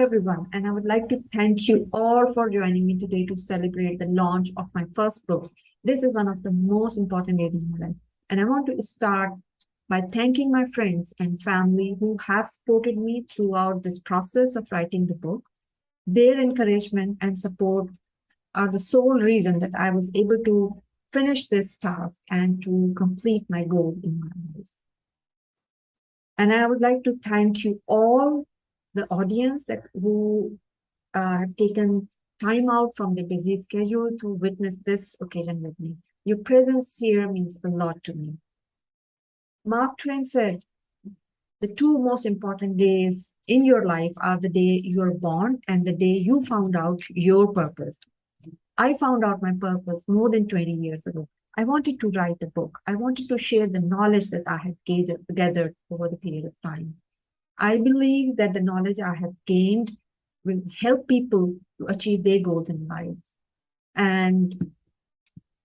everyone, and I would like to thank you all for joining me today to celebrate the launch of my first book. This is one of the most important days in my life, and I want to start by thanking my friends and family who have supported me throughout this process of writing the book. Their encouragement and support are the sole reason that I was able to finish this task and to complete my goal in my life. And I would like to thank you all, the audience that who have taken time out from their busy schedule to witness this occasion with me. Your presence here means a lot to me. Mark Twain said, the two most important days in your life are the day you are born and the day you found out your purpose. I found out my purpose more than 20 years ago. I wanted to write a book. I wanted to share the knowledge that I had gathered over the period of time. I believe that the knowledge I have gained will help people to achieve their goals in life. And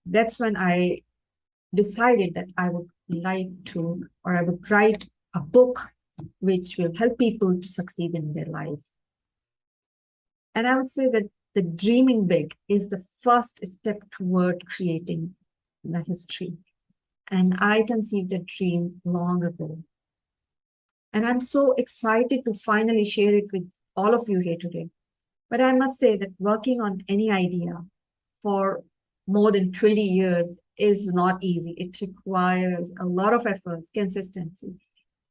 that's when I decided that I would like to, or I would write a book which will help people to succeed in their life. And I would say that the dreaming big is the first step toward creating the history. And I conceived that dream long ago. And I'm so excited to finally share it with all of you here today. But I must say that working on any idea for more than 20 years is not easy. It requires a lot of efforts, consistency.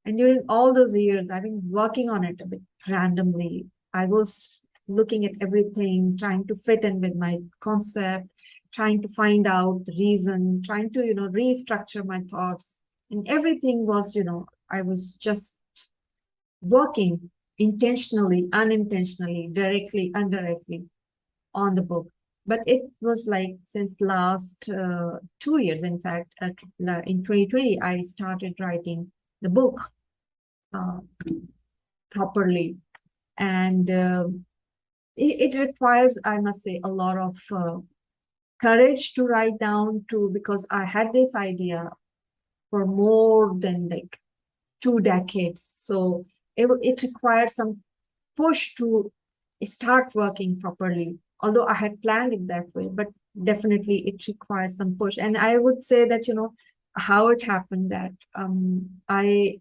And during all those years, I've been working on it a bit randomly. I was looking at everything, trying to fit in with my concept, trying to find out the reason, trying to, restructure my thoughts. And everything was, I was just working intentionally, unintentionally, directly, indirectly on the book. But it was like since last 2 years, in fact, in 2020, I started writing the book properly. And it requires, I must say, a lot of courage to write down because I had this idea for more than like 2 decades. So it required some push to start working properly, although I had planned it that way, but definitely it requires some push. And I would say that, how it happened that I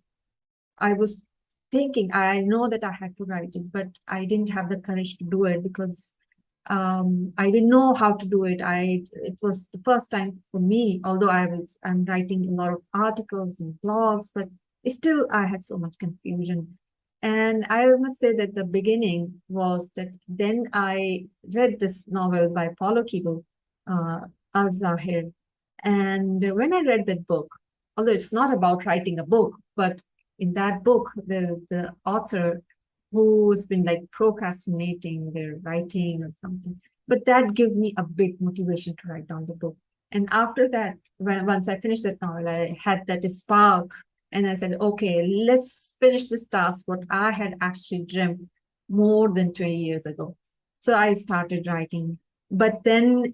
was thinking, I know that I had to write it, but I didn't have the courage to do it because I didn't know how to do it. It was the first time for me, although I'm writing a lot of articles and blogs, but still I had so much confusion. And I must say that the beginning was that then I read this novel by Paulo Coelho, Al-Zahir. And when I read that book, although it's not about writing a book, but in that book, the author who's been like procrastinating their writing or something, but that gave me a big motivation to write down the book. And after that, once I finished that novel, I had that spark and I said, okay, let's finish this task, what I had actually dreamt more than 20 years ago. So I started writing. But then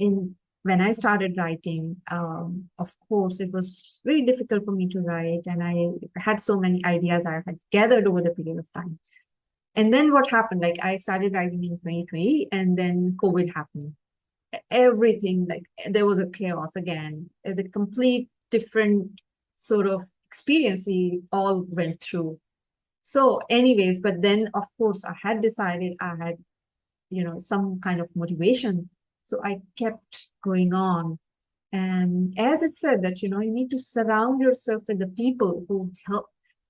when I started writing, of course, it was very difficult for me to write. And I had so many ideas I had gathered over the period of time. And then what happened, like I started writing in 2020 and then COVID happened. Everything, like there was a chaos again, the complete different sort of experience we all went through. So anyways, but then of course I had decided I had, some kind of motivation. So I kept going on. And as it said that, you need to surround yourself with the people who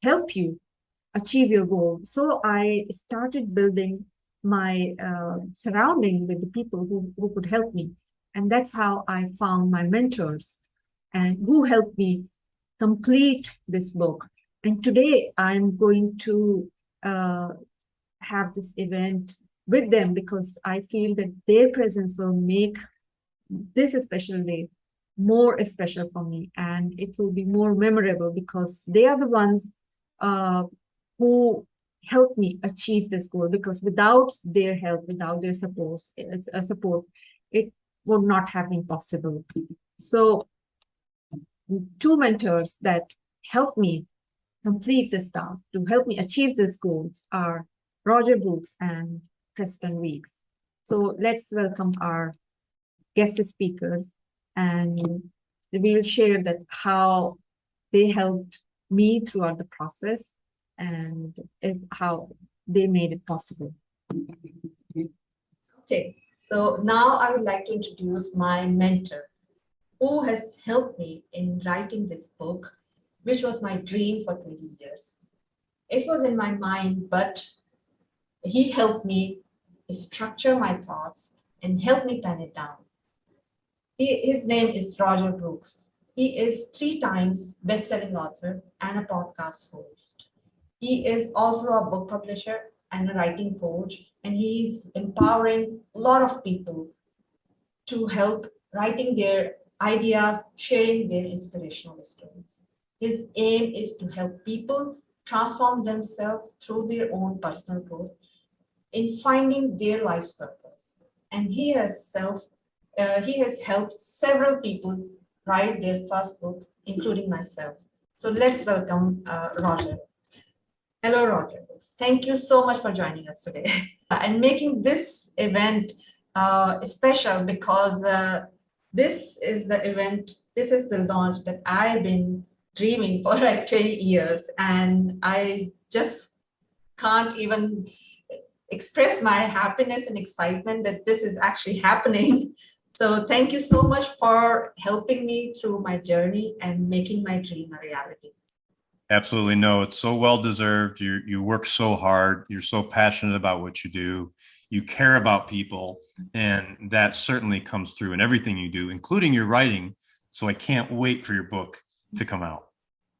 help you achieve your goal. So I started building my surrounding with the people who could help me. And that's how I found my mentors and who helped me complete this book. And today I'm going to have this event with them because I feel that their presence will make this special day more special for me. And it will be more memorable because they are the ones who helped me achieve this goal, because without their help, without their support, it would not have been possible. So 2 mentors that helped me complete this task, to help me achieve these goals, are Roger Brooks and Preston Weekes. So let's welcome our guest speakers, and we'll share that how they helped me throughout the process and how they made it possible. Okay, so now I would like to introduce my mentor, who has helped me in writing this book, which was my dream for 20 years. It was in my mind, but he helped me structure my thoughts and help me pen it down. His name is Roger Brooks. He is 3 times best-selling author and a podcast host. He is also a book publisher and a writing coach, and he's empowering a lot of people to help writing their ideas, sharing their inspirational stories. His aim is to help people transform themselves through their own personal growth in finding their life's purpose. And he has helped several people write their first book, including myself. So let's welcome Roger. Hello, Roger. Thank you so much for joining us today and making this event special, because this is the launch that I've been dreaming for like 20 years, and I just can't even express my happiness and excitement that this is actually happening. So thank you so much for helping me through my journey and making my dream a reality. Absolutely. No, it's so well deserved. You work so hard. You're so passionate about what you do. You care about people, and that certainly comes through in everything you do, including your writing. So I can't wait for your book to come out.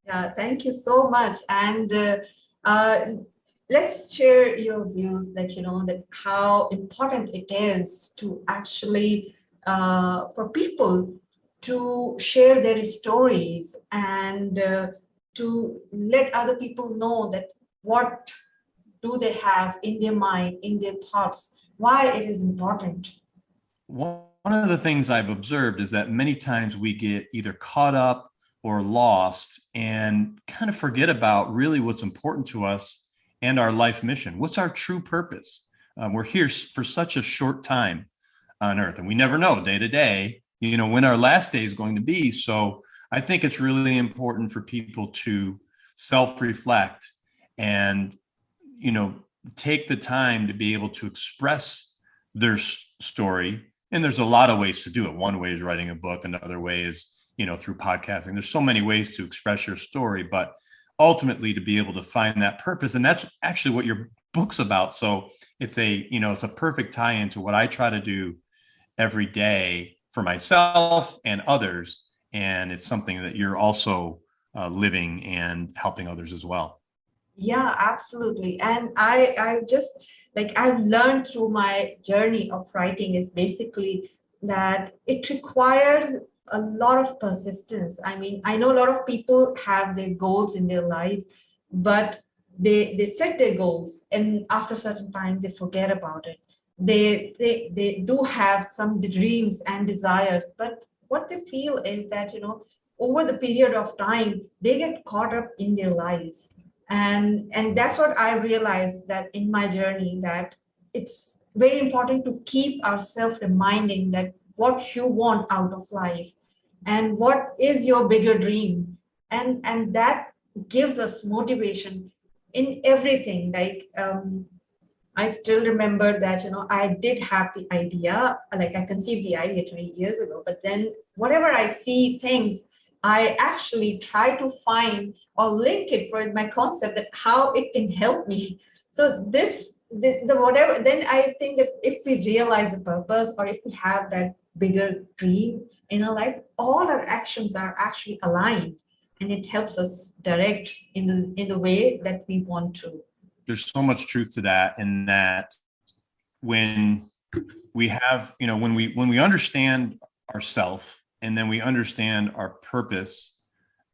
Yeah, thank you so much. And let's share your views that how important it is to actually for people to share their stories and to let other people know that what do they have in their mind, in their thoughts, why it is important. One of the things I've observed is that many times we get either caught up or lost and kind of forget about really what's important to us and our life mission. What's our true purpose? We're here for such a short time on earth, and we never know day to day, when our last day is going to be. So I think it's really important for people to self-reflect and, take the time to be able to express their story. And there's a lot of ways to do it. One way is writing a book. Another way is, through podcasting. There's so many ways to express your story, but ultimately to be able to find that purpose. And that's actually what your book's about. So it's it's a perfect tie-in to what I try to do every day for myself and others. And it's something that you're also living and helping others as well. Yeah, absolutely. And I just I've learned through my journey of writing is basically that it requires a lot of persistence. I mean, I know a lot of people have their goals in their lives, but they set their goals, and after a certain time they forget about it. They do have some dreams and desires, but what they feel is that over the period of time they get caught up in their lives. And that's what I realized that in my journey, that it's very important to keep ourselves reminding that what you want out of life and what is your bigger dream, and that gives us motivation in everything. I still remember that I did have the idea, I conceived the idea 20 years ago, but then whatever I see things, I actually try to find or link it for my concept that how it can help me. So the whatever, then I think that if we realize a purpose or if we have that bigger dream in our life, all our actions are actually aligned, and it helps us direct in the way that we want to. There's so much truth to that, and that when we have, when we understand ourselves, and then we understand our purpose,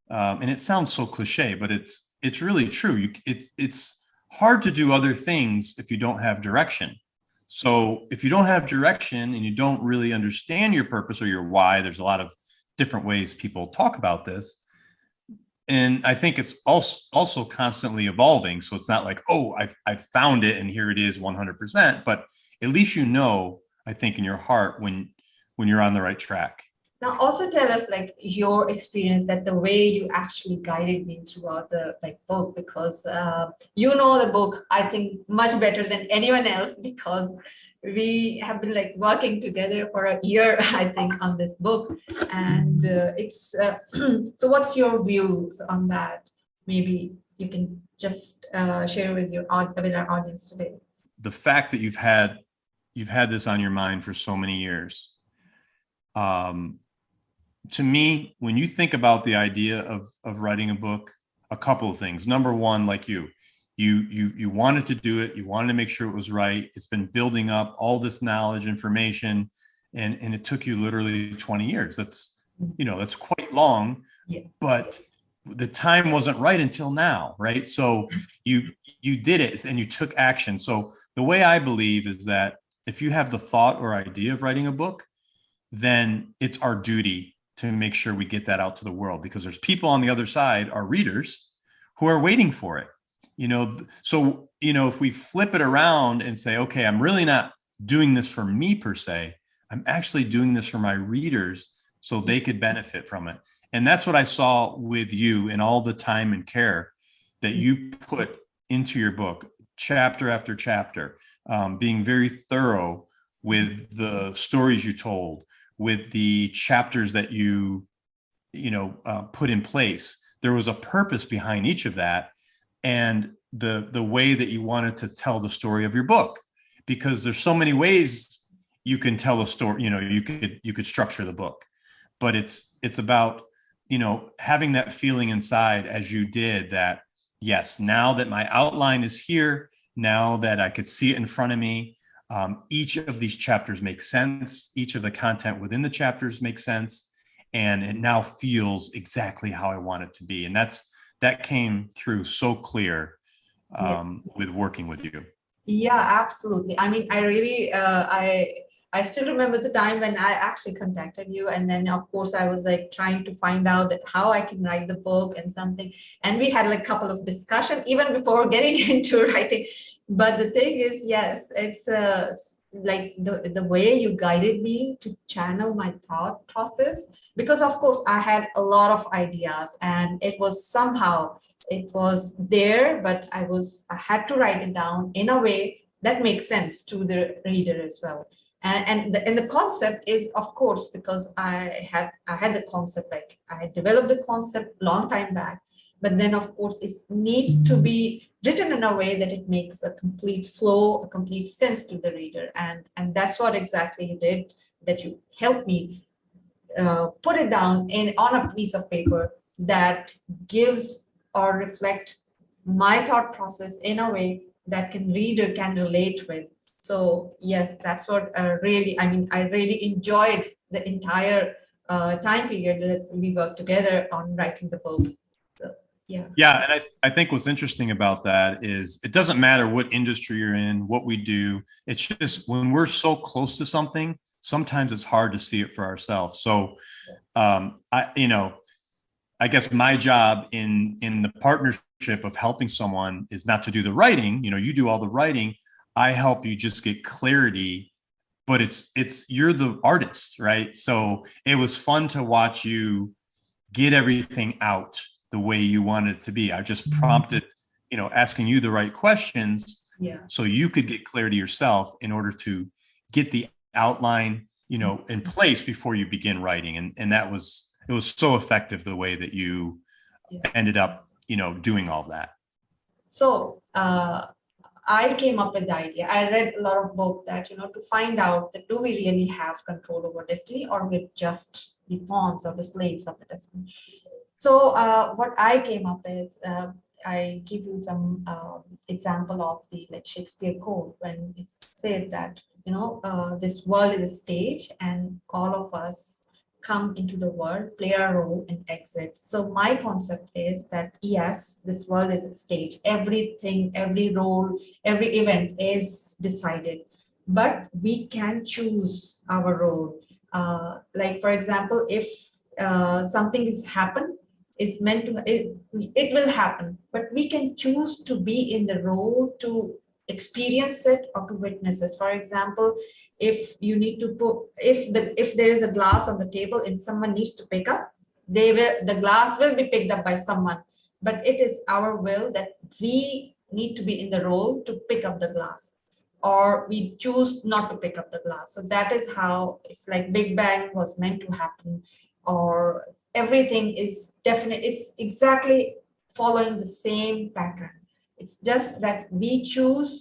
and it sounds so cliche, but it's really true. It's hard to do other things if you don't have direction. So if you don't have direction and you don't really understand your purpose or your why, there's a lot of different ways people talk about this. and I think it's also constantly evolving. So it's not like, oh, I found it and here it is 100%, but at least you know, I think in your heart when you're on the right track. Now, also tell us like your experience, that the way you actually guided me throughout the like book, because you know the book, I think, much better than anyone else, because we have been like working together for a year, I think, on this book, and it's so. What's your views on that? Maybe you can just share with with our audience today. The fact that you've had this on your mind for so many years. To me, when you think about the idea of writing a book, a couple of things. Number one, like you wanted to do it, you wanted to make sure it was right. It's been building up all this knowledge, information, and it took you literally 20 years. That's quite long, Yeah. but the time wasn't right until now, right? So you did it and you took action. So the way I believe is that if you have the thought or idea of writing a book, then it's our duty to make sure we get that out to the world, because there's people on the other side, our readers, who are waiting for it. So if we flip it around and say, okay, I'm really not doing this for me per se, I'm actually doing this for my readers so they could benefit from it. And that's what I saw with you and all the time and care that you put into your book, chapter after chapter, being very thorough with the stories you told, with the chapters that you put in place. There was a purpose behind each of that, and the way that you wanted to tell the story of your book, because there's so many ways you can tell a story. You could structure the book, but it's about having that feeling inside, as you did, that yes, now that my outline is here, now that I could see it in front of me, each of these chapters makes sense. Each of the content within the chapters makes sense. And it now feels exactly how I want it to be. And that came through so clear with working with you. Yeah, absolutely. I mean, I really, I still remember the time when I actually contacted you, and then of course I was like trying to find out that how I can write the book and something, and we had like a couple of discussion even before getting into writing. But the thing is, yes, it's like the way you guided me to channel my thought process, because of course I had a lot of ideas, and it was somehow it was there, but I had to write it down in a way that makes sense to the reader as well. And the concept is, of course, because I had the concept, like I had developed the concept long time back, but then of course it needs to be written in a way that it makes a complete flow, a complete sense to the reader, and that's what exactly you did, that you helped me put it down on a piece of paper that gives or reflect my thought process in a way that reader can relate with. So yes, that's what really, I mean, I really enjoyed the entire time period that we worked together on writing the book. So yeah. Yeah. And I think what's interesting about that is it doesn't matter what industry you're in, what we do. It's just when we're so close to something, sometimes it's hard to see it for ourselves. So I guess my job in the partnership of helping someone is not to do the writing. You do all the writing. I help you just get clarity, but you're the artist, right? So it was fun to watch you get everything out the way you wanted it to be. I just prompted, asking you the right questions, so you could get clarity yourself in order to get the outline, in place before you begin writing. And it was so effective the way that you ended up, doing all that. So I came up with the idea. I read a lot of books that, to find out that do we really have control over destiny, or we're just the pawns or the slaves of the destiny. So what I came up with, I give you some example of the Shakespeare quote when it said that, this world is a stage and all of us come into the world, play a role, and exit. So my concept is that yes, this world is a stage. Everything, every role, every event is decided, but we can choose our role. Like for example, if something is happened, is meant to, it will happen, but we can choose to be in the role to experience it or to witness it. For example, if you need to put, if there is a glass on the table and someone needs to pick up, the glass will be picked up by someone, but it is our will that we need to be in the role to pick up the glass, or we choose not to pick up the glass. So that is how it's like Big Bang was meant to happen, or everything is definite. It's exactly following the same pattern. It's just that we choose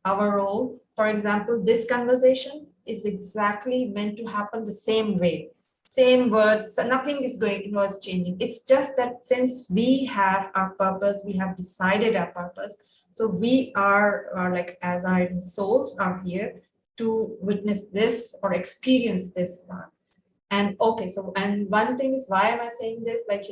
our role. For example, this conversation is exactly meant to happen the same way, same words, so nothing is going was changing. It's just that since we have our purpose, we have decided our purpose, so we are like, as our souls are here to witness this or experience this one. And okay, so, and one thing is, why am I saying this? Like,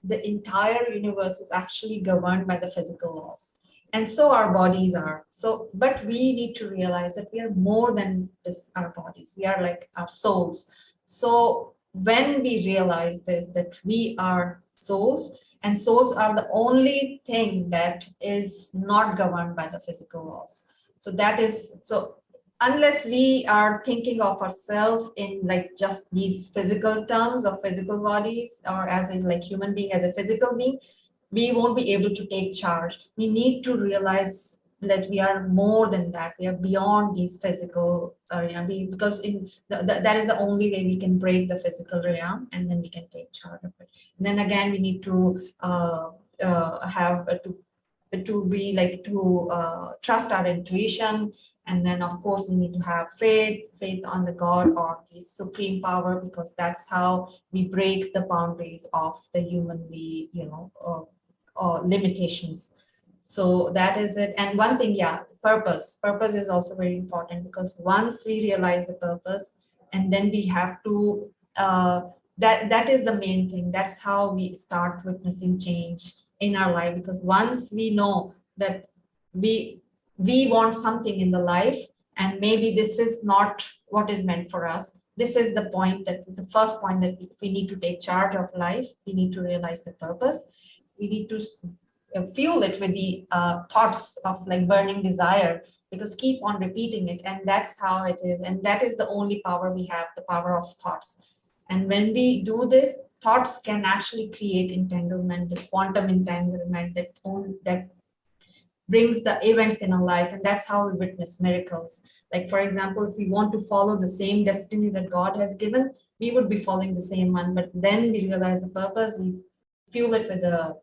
the entire universe is actually governed by the physical laws, and so our bodies are. So, but we need to realize that we are more than this, our bodies. We are like our souls. So when we realize this, that we are souls, and souls are the only thing that is not governed by the physical laws. So that is, so unless we are thinking of ourselves in like just these physical terms of physical bodies, or as in like human being as a physical being, we won't be able to take charge. We need to realize that we are more than that. We are beyond these physical area. Because in that is the only way we can break the physical realm, and then we can take charge of it. And then again, we need to have to be like to trust our intuition, and then of course we need to have faith on the God or the supreme power, because that's how we break the boundaries of the humanly limitations. So that is it. And one thing, yeah, purpose is also very important, because once we realize the purpose, and then we have to that is the main thing. That's how we start witnessing change in our life, because once we know that we want something in the life, and maybe this is not what is meant for us, this is the point, that is the first point, that if we need to take charge of life, we need to realize the purpose. We need to fuel it with the thoughts of like burning desire, because keep on repeating it, and that's how it is. And that is the only power we have, the power of thoughts. And when we do this, thoughts can actually create entanglement, the quantum entanglement that brings the events in our life. And that's how we witness miracles. Like, for example, if we want to follow the same destiny that God has given, we would be following the same one. But then we realize the purpose, we fuel it with the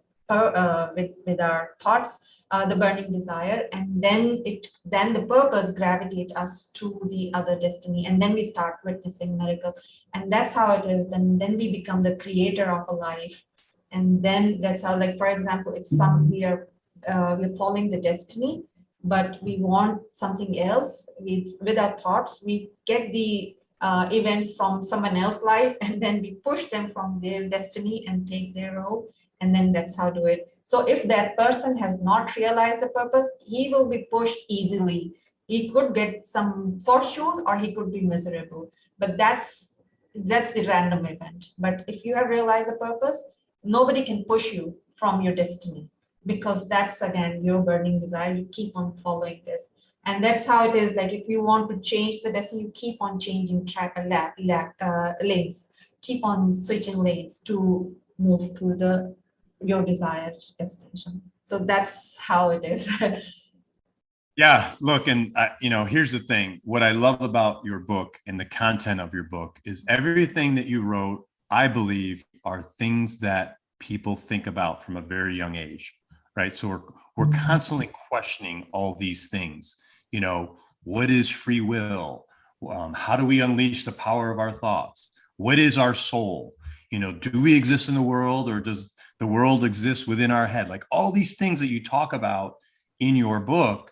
with our thoughts, the burning desire, and then the purpose gravitate us to the other destiny, and then we start witnessing miracles. And that's how it is. Then we become the creator of a life. And then that's how, like, for example, if we're following the destiny, but we want something else with our thoughts, we get the events from someone else's life, and then we push them from their destiny and take their role. And then that's how to do it. So if that person has not realized the purpose, he will be pushed easily. He could get some fortune, or he could be miserable. But that's the random event. But if you have realized the purpose, nobody can push you from your destiny, because that's again your burning desire. You keep on following this. And that's how it is. Like, if you want to change the destiny, you keep on changing lanes, keep on switching lanes to move to your desired destination. So that's how it is. Yeah, look, and here's the thing. What I love about your book and the content of your book is everything that you wrote, I believe, are things that people think about from a very young age, right? So we're constantly questioning all these things. What is free will? How do we unleash the power of our thoughts? What is our soul? Do we exist in the world, or does the world exist within our head? Like, all these things that you talk about in your book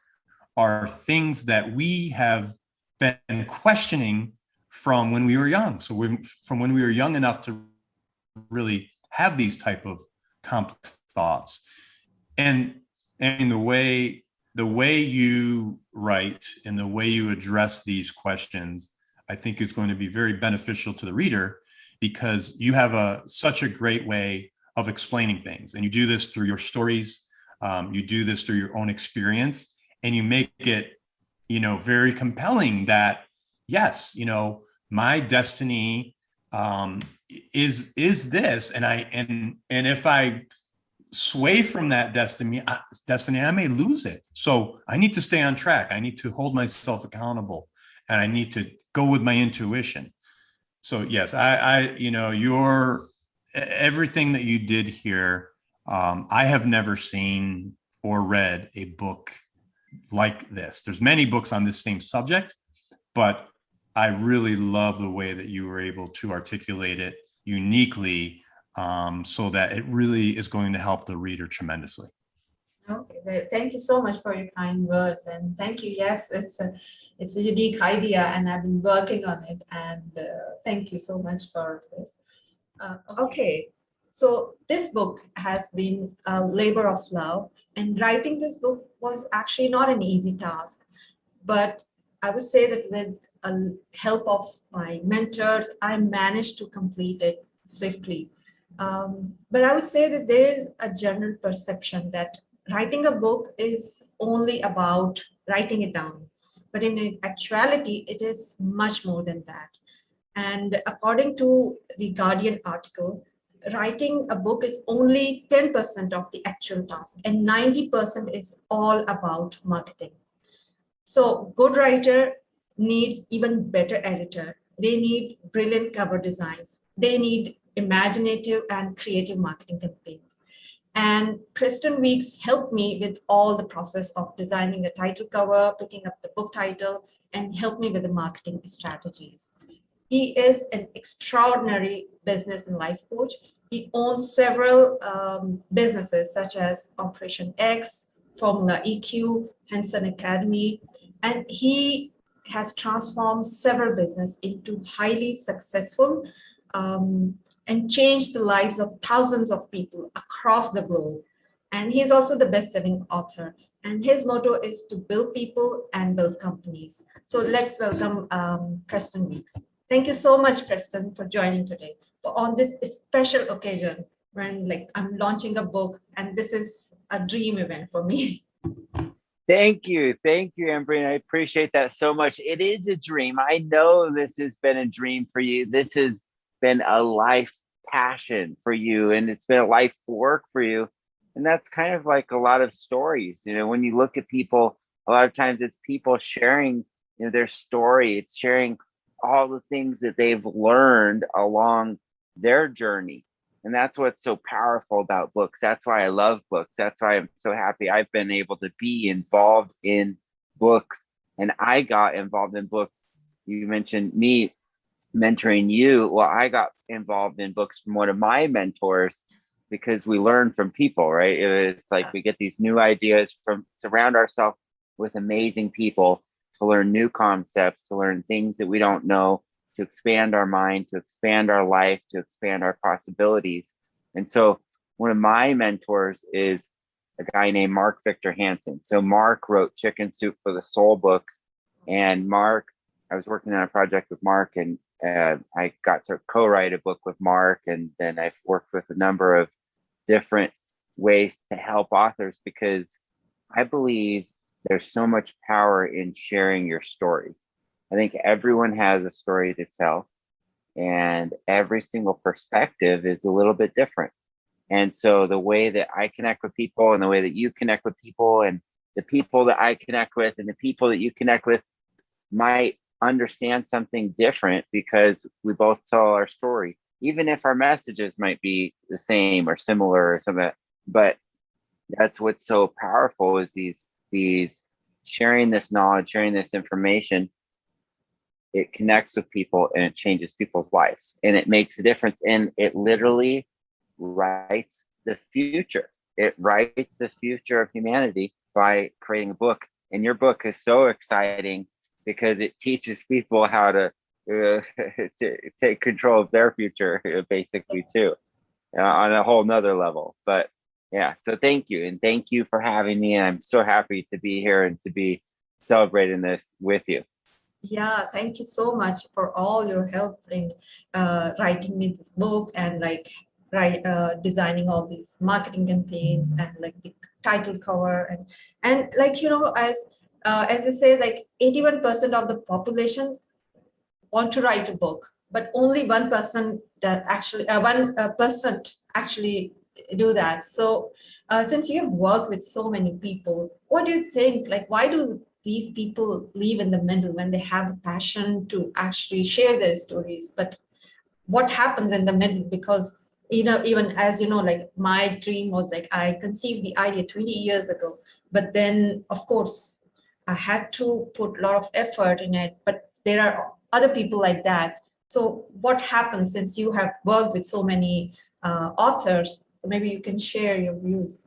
are things that we have been questioning from when we were young. So from when we were young enough to really have these type of complex thoughts. And the way you write and the way you address these questions, I think is going to be very beneficial to the reader, because you have such a great way of explaining things. And you do this through your stories. You do this through your own experience, and you make it, very compelling that, yes, my destiny is this. And if I sway from that destiny, I may lose it. So I need to stay on track. I need to hold myself accountable, and I need to go with my intuition. So yes, your everything that you did here, I have never seen or read a book like this. There's many books on this same subject, but I really love the way that you were able to articulate it uniquely, so that it really is going to help the reader tremendously. Okay, thank you so much for your kind words, and thank you. Yes, it's a unique idea, and I've been working on it. And thank you so much for this. Okay, so this book has been a labor of love, and writing this book was actually not an easy task. But I would say that with the help of my mentors, I managed to complete it swiftly. But I would say that there is a general perception that writing a book is only about writing it down. But in actuality, it is much more than that. And according to the Guardian article, writing a book is only 10% of the actual task, and 90% is all about marketing. So good writer needs even better editor. They need brilliant cover designs. They need imaginative and creative marketing campaigns. And Preston Weekes helped me with all the process of designing the title cover, picking up the book title, and helped me with the marketing strategies. He is an extraordinary business and life coach. He owns several businesses such as Operation X, Formula EQ, Henson Academy, and he has transformed several businesses into highly successful, and changed the lives of thousands of people across the globe. And he's also the best-selling author. And his motto is to build people and build companies. So let's welcome Preston Weekes. Thank you so much, Preston, for joining today on this special occasion when I'm launching a book, and this is a dream event for me. Thank you, Ambreen. I appreciate that so much. It is a dream. I know this has been a dream for you. This has been a life passion for you, and it's been a life work for you. And that's kind of like a lot of stories. When you look at people, a lot of times it's people sharing their story. It's sharing all the things that they've learned along their journey. And that's what's so powerful about books. That's why I love books. That's why I'm so happy I've been able to be involved in books. And I got involved in books. You mentioned me mentoring you. Well, I got involved in books from one of my mentors because we learn from people, right? It's like we get these new ideas surround ourselves with amazing people to learn new concepts, to learn things that we don't know, to expand our mind, to expand our life, to expand our possibilities. And so one of my mentors is a guy named Mark Victor Hansen. So Mark wrote Chicken Soup for the Soul books. And Mark, I was working on a project with Mark, and I got to co-write a book with Mark. And then I've worked with a number of different ways to help authors, because I believe there's so much power in sharing your story. I think everyone has a story to tell, and every single perspective is a little bit different. And so the way that I connect with people, and the way that you connect with people, and the people that I connect with, and the people that you connect with might understand something different because we both tell our story, even if our messages might be the same or similar or something. But that's what's so powerful, is these sharing this knowledge, sharing this information. It connects with people, and it changes people's lives, and it makes a difference. And it literally writes the future. It writes the future of humanity by creating a book. And your book is so exciting because it teaches people how to take control of their future, basically, too, on a whole nother level. But yeah, so thank you. And thank you for having me. And I'm so happy to be here and to be celebrating this with you. Yeah, thank you so much for all your help in writing me this book, and right, designing all these marketing campaigns and like the title cover and like, as they say, like 81% of the population want to write a book, but only 1% that actually 1% actually do that. So since you have worked with so many people, what do you think, like why do these people leave in the middle when they have the passion to actually share their stories, but what happens in the middle? Because even as you know, like my dream was like I conceived the idea 20 years ago, but then of course I had to put a lot of effort in it, but there are other people like that. So what happens, since you have worked with so many authors, so maybe you can share your views.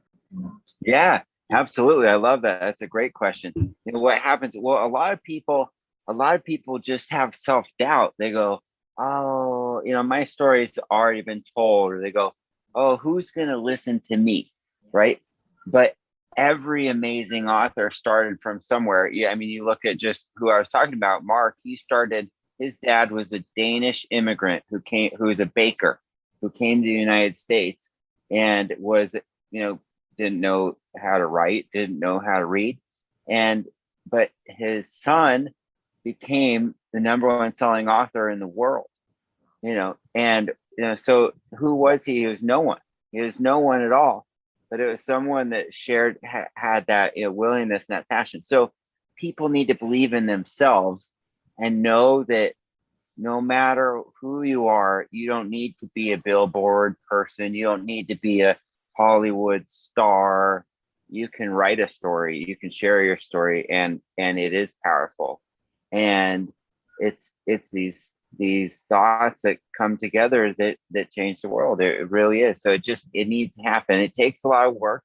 Yeah, absolutely. I love that. That's a great question. You know what happens? Well, a lot of people just have self-doubt. They go, "Oh, my story's already been told," or they go, "Oh, who's going to listen to me?" Right? But every amazing author started from somewhere. Yeah, I mean, you look at just who I was talking about, Mark, his dad was a Danish immigrant who was a baker, who came to the United States and was, didn't know how to write, didn't know how to read. But his son became the #1 selling author in the world, so who was he? He was no one. He was no one at all. But it was someone that had that willingness and that passion. So people need to believe in themselves and know that no matter who you are, you don't need to be a billboard person. You don't need to be a Hollywood star. You can write a story, you can share your story, and it is powerful. And it's these thoughts that come together that change the world. It really is. So it needs to happen. It takes a lot of work.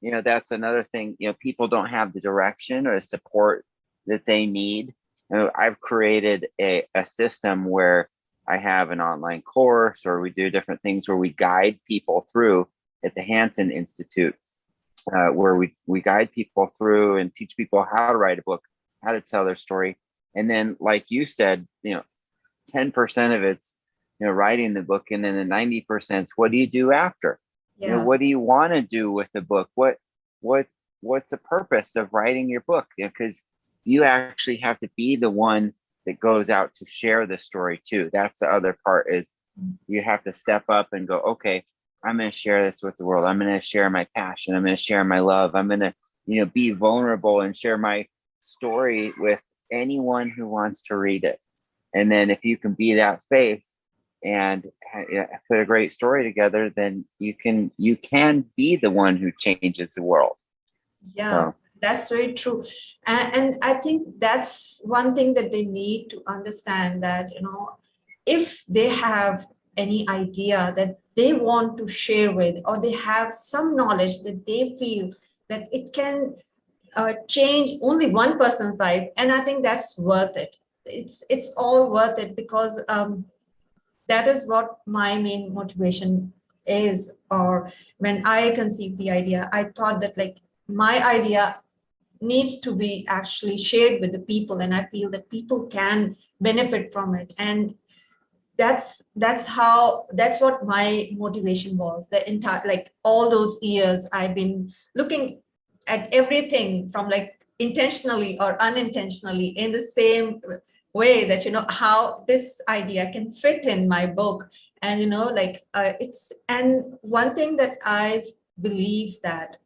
That's another thing. People don't have the direction or the support that they need. I've created a system where I have an online course, or we do different things where we guide people through at the Hansen Institute, where we guide people through and teach people how to write a book, how to tell their story. And then, like you said, 10% of it's, writing the book. And then the 90%, what do you do after? Yeah. What do you want to do with the book? What's the purpose of writing your book? Because you actually have to be the one that goes out to share the story too. That's the other part, is you have to step up and go, okay, I'm going to share this with the world. I'm going to share my passion. I'm going to share my love. I'm going to, be vulnerable and share my story with anyone who wants to read it. And then if you can be that face and put a great story together, then you can be the one who changes the world. Yeah. So. That's very true. And I think that's one thing that they need to understand, that, if they have any idea that they want to share with, or they have some knowledge that they feel that it can change only one person's life, and I think that's worth it. It's all worth it, because that is what my main motivation is. Or when I conceived the idea, I thought that like my idea needs to be actually shared with the people, and I feel that people can benefit from it. And that's what my motivation was. The entire, like all those years I've been looking at everything from like intentionally or unintentionally in the same way, that how this idea can fit in my book. And it's, and one thing that I believe that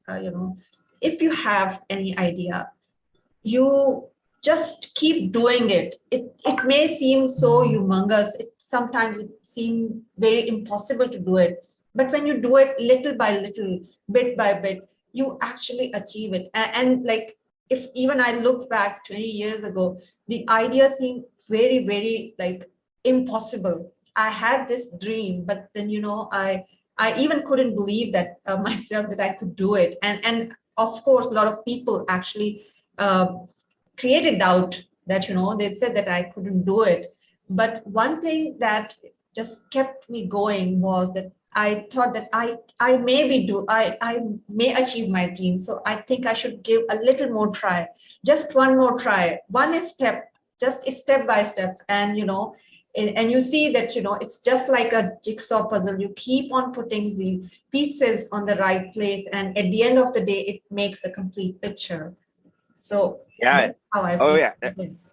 if you have any idea, you just keep doing it. It may seem so humongous. Sometimes it seems very impossible to do it. But when you do it little by little, bit by bit, you actually achieve it. And like, if even I look back 20 years ago, the idea seemed very, very like impossible. I had this dream, but then, I even couldn't believe that myself, that I could do it. And of course, a lot of people actually created doubt, that, they said that I couldn't do it. But one thing that just kept me going was that I thought that I may achieve my dream. So I think I should give a little more try, just one more try. One step, just step by step. And, And you see that, it's just like a jigsaw puzzle. You keep on putting the pieces on the right place, and at the end of the day, it makes the complete picture. So Yeah. that's how I Oh feel yeah. it is.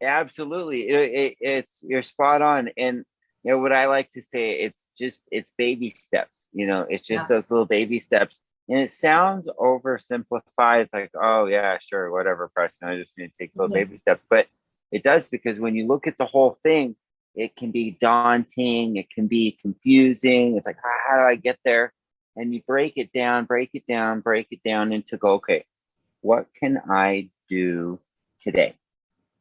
Absolutely. It's you're spot on. And what I like to say, it's baby steps. It's just those little baby steps. And it sounds oversimplified. It's like, oh yeah, sure, whatever, Preston. I just need to take little baby steps. But it does, because when you look at the whole thing, it can be daunting, it can be confusing. It's like, how do I get there? And you break it down, break it down into go, okay, what can I do today?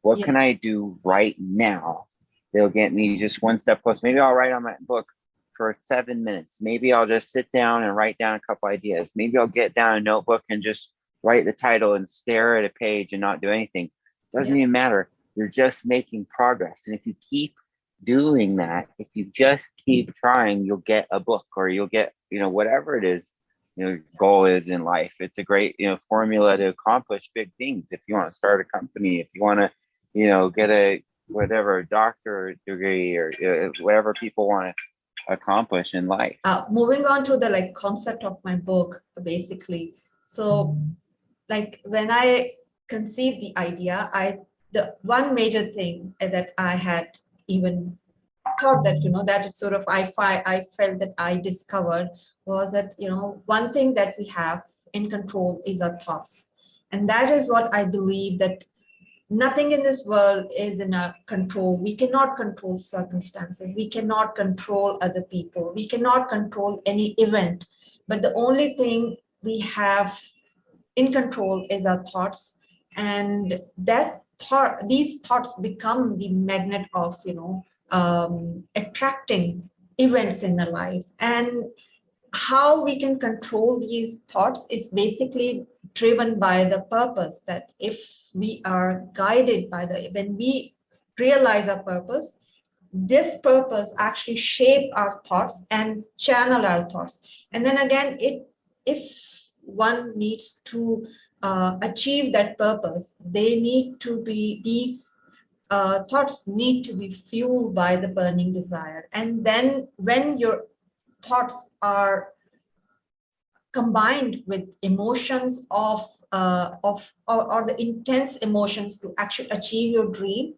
What can I do right now that'll get me just one step closer? Maybe I'll write on my book for 7 minutes. Maybe I'll just sit down and write down a couple ideas. Maybe I'll get down a notebook and just write the title and stare at a page and not do anything. Doesn't even matter. You're just making progress. And if you keep doing that, if you just keep trying, you'll get a book, or you'll get, whatever it is, goal is in life. It's a great, formula to accomplish big things. If you want to start a company, if you want to, get a whatever doctorate degree, or whatever people want to accomplish in life. Moving on to the concept of my book, basically. So like when I conceived the idea, the one major thing that I had even thought that, that it's sort of, I felt that I discovered was that, one thing that we have in control is our thoughts. And that is what I believe, that nothing in this world is in our control. We cannot control circumstances. We cannot control other people. We cannot control any event. But the only thing we have in control is our thoughts. And these thoughts become the magnet of, attracting events in the life. And how we can control these thoughts is basically driven by the purpose, that if we are guided by when we realize our purpose, this purpose actually shape our thoughts and channel our thoughts. And then again, if one needs to achieve that purpose, these thoughts need to be fueled by the burning desire. And then when your thoughts are combined with emotions or the intense emotions to actually achieve your dream,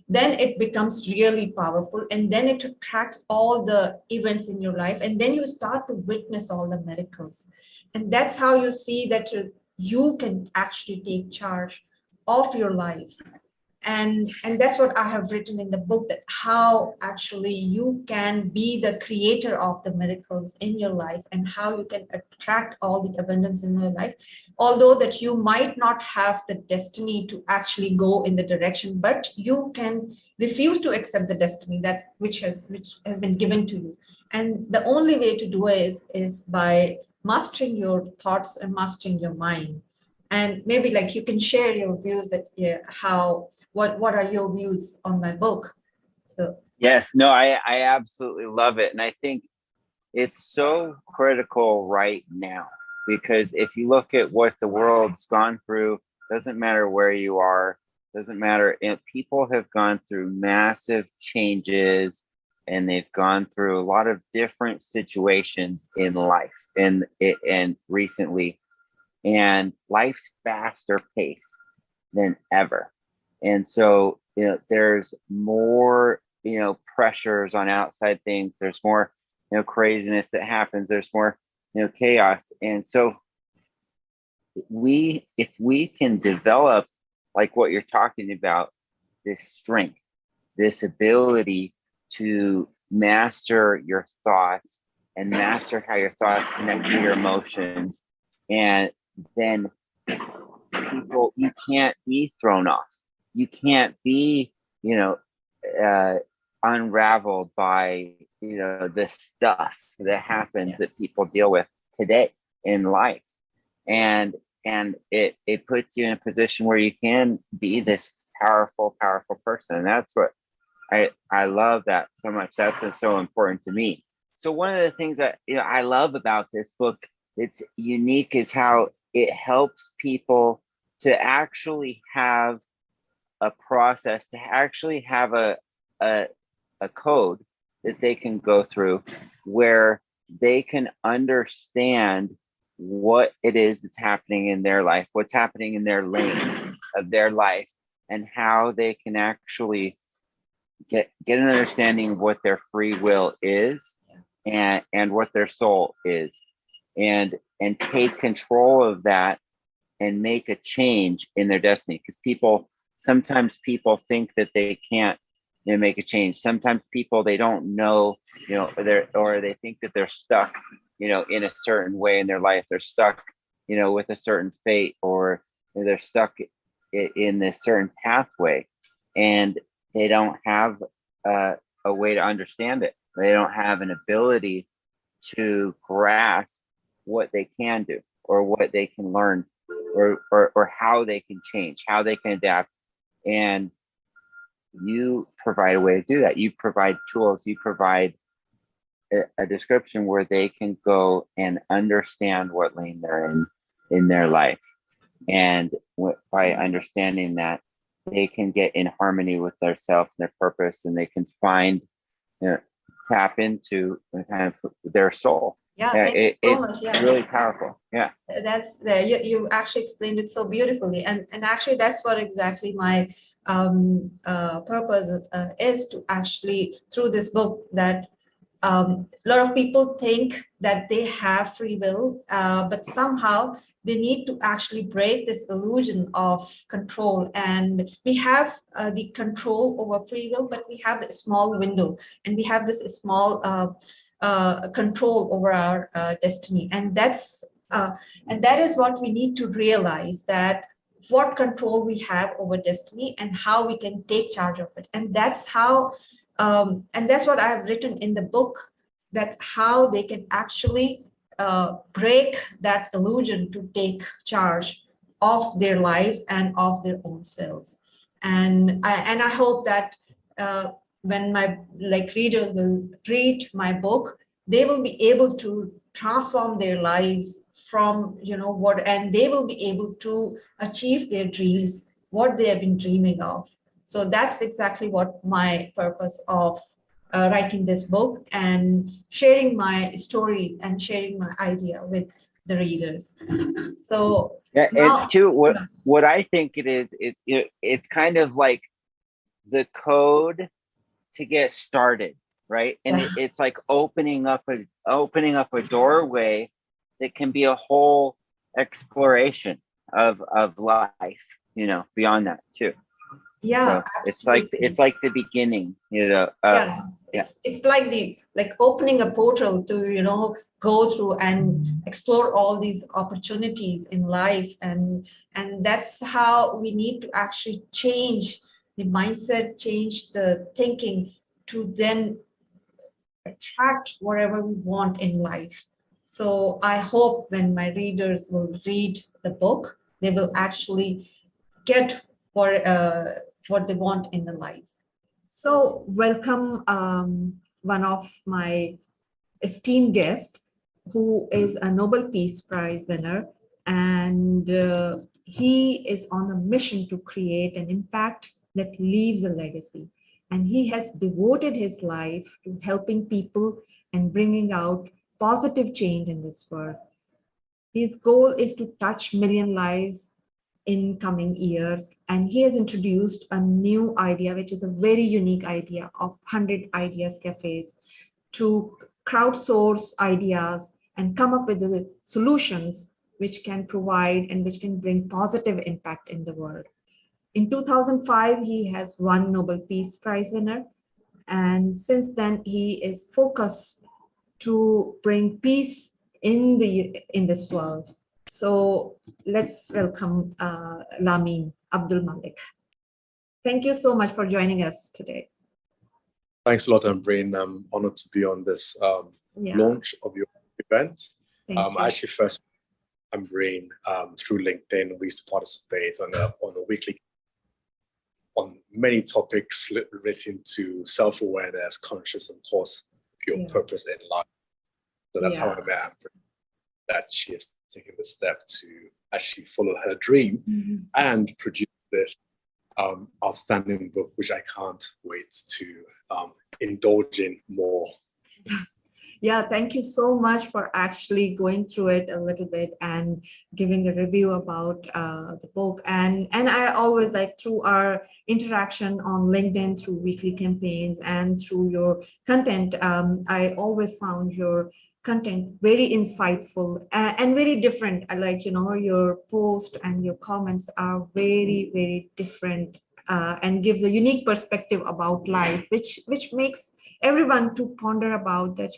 then it becomes really powerful, and then it attracts all the events in your life, and then you start to witness all the miracles. And that's how you see that you can actually take charge of your life. And that's what I have written in the book, that how actually you can be the creator of the miracles in your life, and how you can attract all the abundance in your life, although that you might not have the destiny to actually go in the direction, but you can refuse to accept the destiny which has been given to you. And the only way to do it is by mastering your thoughts and mastering your mind. And maybe you can share your views, that what are your views on my book? So yes, no, I absolutely love it. And I think it's so critical right now, because if you look at what the world's gone through, doesn't matter where you are, doesn't matter. People have gone through massive changes, and they've gone through a lot of different situations in life and recently, and life's faster paced than ever. And so, there's more, pressures on outside things. There's more, craziness that happens. There's more, chaos. And so if we can develop, like what you're talking about, this strength, this ability to master your thoughts and master how your thoughts connect to your emotions, and then you can't be thrown off. You can't be, unraveled by, the stuff that happens that people deal with today in life. And it puts you in a position where you can be this powerful person. And that's what I love that so much. That's so important to me. So one of the things that I love about this book, it's unique, is how it helps people to actually have a process, to actually have a a code that they can go through where they can understand what it is that's happening in their life, what's happening in their lane of their life, and how they can actually get an understanding of what their free will is and what their soul is, and take control of that and make a change in their destiny. Because sometimes people think that they can't, make a change. Sometimes people, they don't know, or they think that they're stuck, in a certain way in their life. They're stuck, with a certain fate, or they're stuck in this certain pathway, and they don't have a way to understand it. They don't have an ability to grasp what they can do, or what they can learn, or how they can change, how they can adapt. And you provide a way to do that. You provide tools, you provide a description where they can go and understand what lane they're in their life. And by understanding that, they can get in harmony with their self and their purpose, and they can find, tap into kind of their soul. Yeah, thank you so it's much. Yeah. really powerful. Yeah, that's you actually explained it so beautifully, and actually that's what exactly my purpose is, to actually, through this book, that a lot of people think that they have free will, but somehow they need to actually break this illusion of control. And we have the control over free will, but we have the small window, and we have this small control over our destiny. And that is what we need to realize, that what control we have over destiny and how we can take charge of it. And that's how and that's what I have written in the book, that how they can actually break that illusion to take charge of their lives and of their own selves. And I hope that when my readers will read my book, they will be able to transform their lives from and they will be able to achieve their dreams, what they have been dreaming of. So that's exactly what my purpose of writing this book and sharing my stories and sharing my idea with the readers. So yeah. now, And too, what I think it is, it's kind of like the code to get started, right? And yeah. it's like opening up a doorway that can be a whole exploration of life, beyond that too. Yeah, So absolutely. it's like the beginning, Yeah, it's like opening a portal to go through and explore all these opportunities in life. And that's how we need to actually change the mindset, change the thinking, to then attract whatever we want in life. So I hope when my readers will read the book, they will actually get what they want in their lives. So welcome one of my esteemed guests, who is a Nobel Peace Prize winner, and he is on a mission to create an impact that leaves a legacy. And he has devoted his life to helping people and bringing out positive change in this world. His goal is to touch million lives in coming years, and he has introduced a new idea, which is a very unique idea of 100 ideas cafes, to crowdsource ideas and come up with the solutions which can provide and which can bring positive impact in the world. In 2005, he has won Nobel Peace Prize winner, and since then he is focused to bring peace in this world. So let's welcome Lameen Abdul-Malik. Thank you so much for joining us today. Thanks a lot, Ambreen. I'm honored to be on this launch of your event. Actually, first, Ambreen, through LinkedIn, we used to participate on a weekly on many topics relating to self-awareness, conscious, and of course, your purpose in life. So that's how I met Ambreen, that she has taken the step to actually follow her dream and produce this outstanding book, which I can't wait to indulge in more. Yeah, thank you so much for actually going through it a little bit and giving a review about the book. And I always like, through our interaction on LinkedIn, through weekly campaigns and through your content, I always found your content very insightful and very different. I like, your post and your comments are very, very different and gives a unique perspective about life, which makes everyone to ponder about that,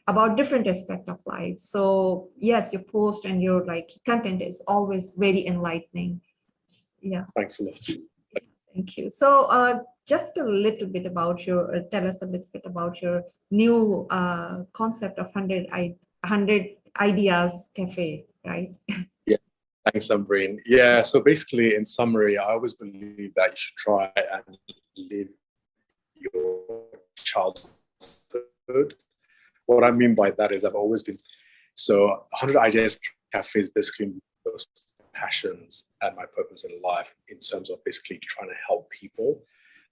about different aspect of life. So yes, your post and your content is always very enlightening. Yeah. Thanks a lot. Thank you. So just a little bit about tell us a little bit about your new concept of 100 Ideas Cafe, right? Yeah. Thanks, Ambreen. Yeah, so basically, in summary, I always believe that you should try and live your childhood. What I mean by that is I've always been, so 100 Ideas Cafe is basically those passions and my purpose in life in terms of basically trying to help people.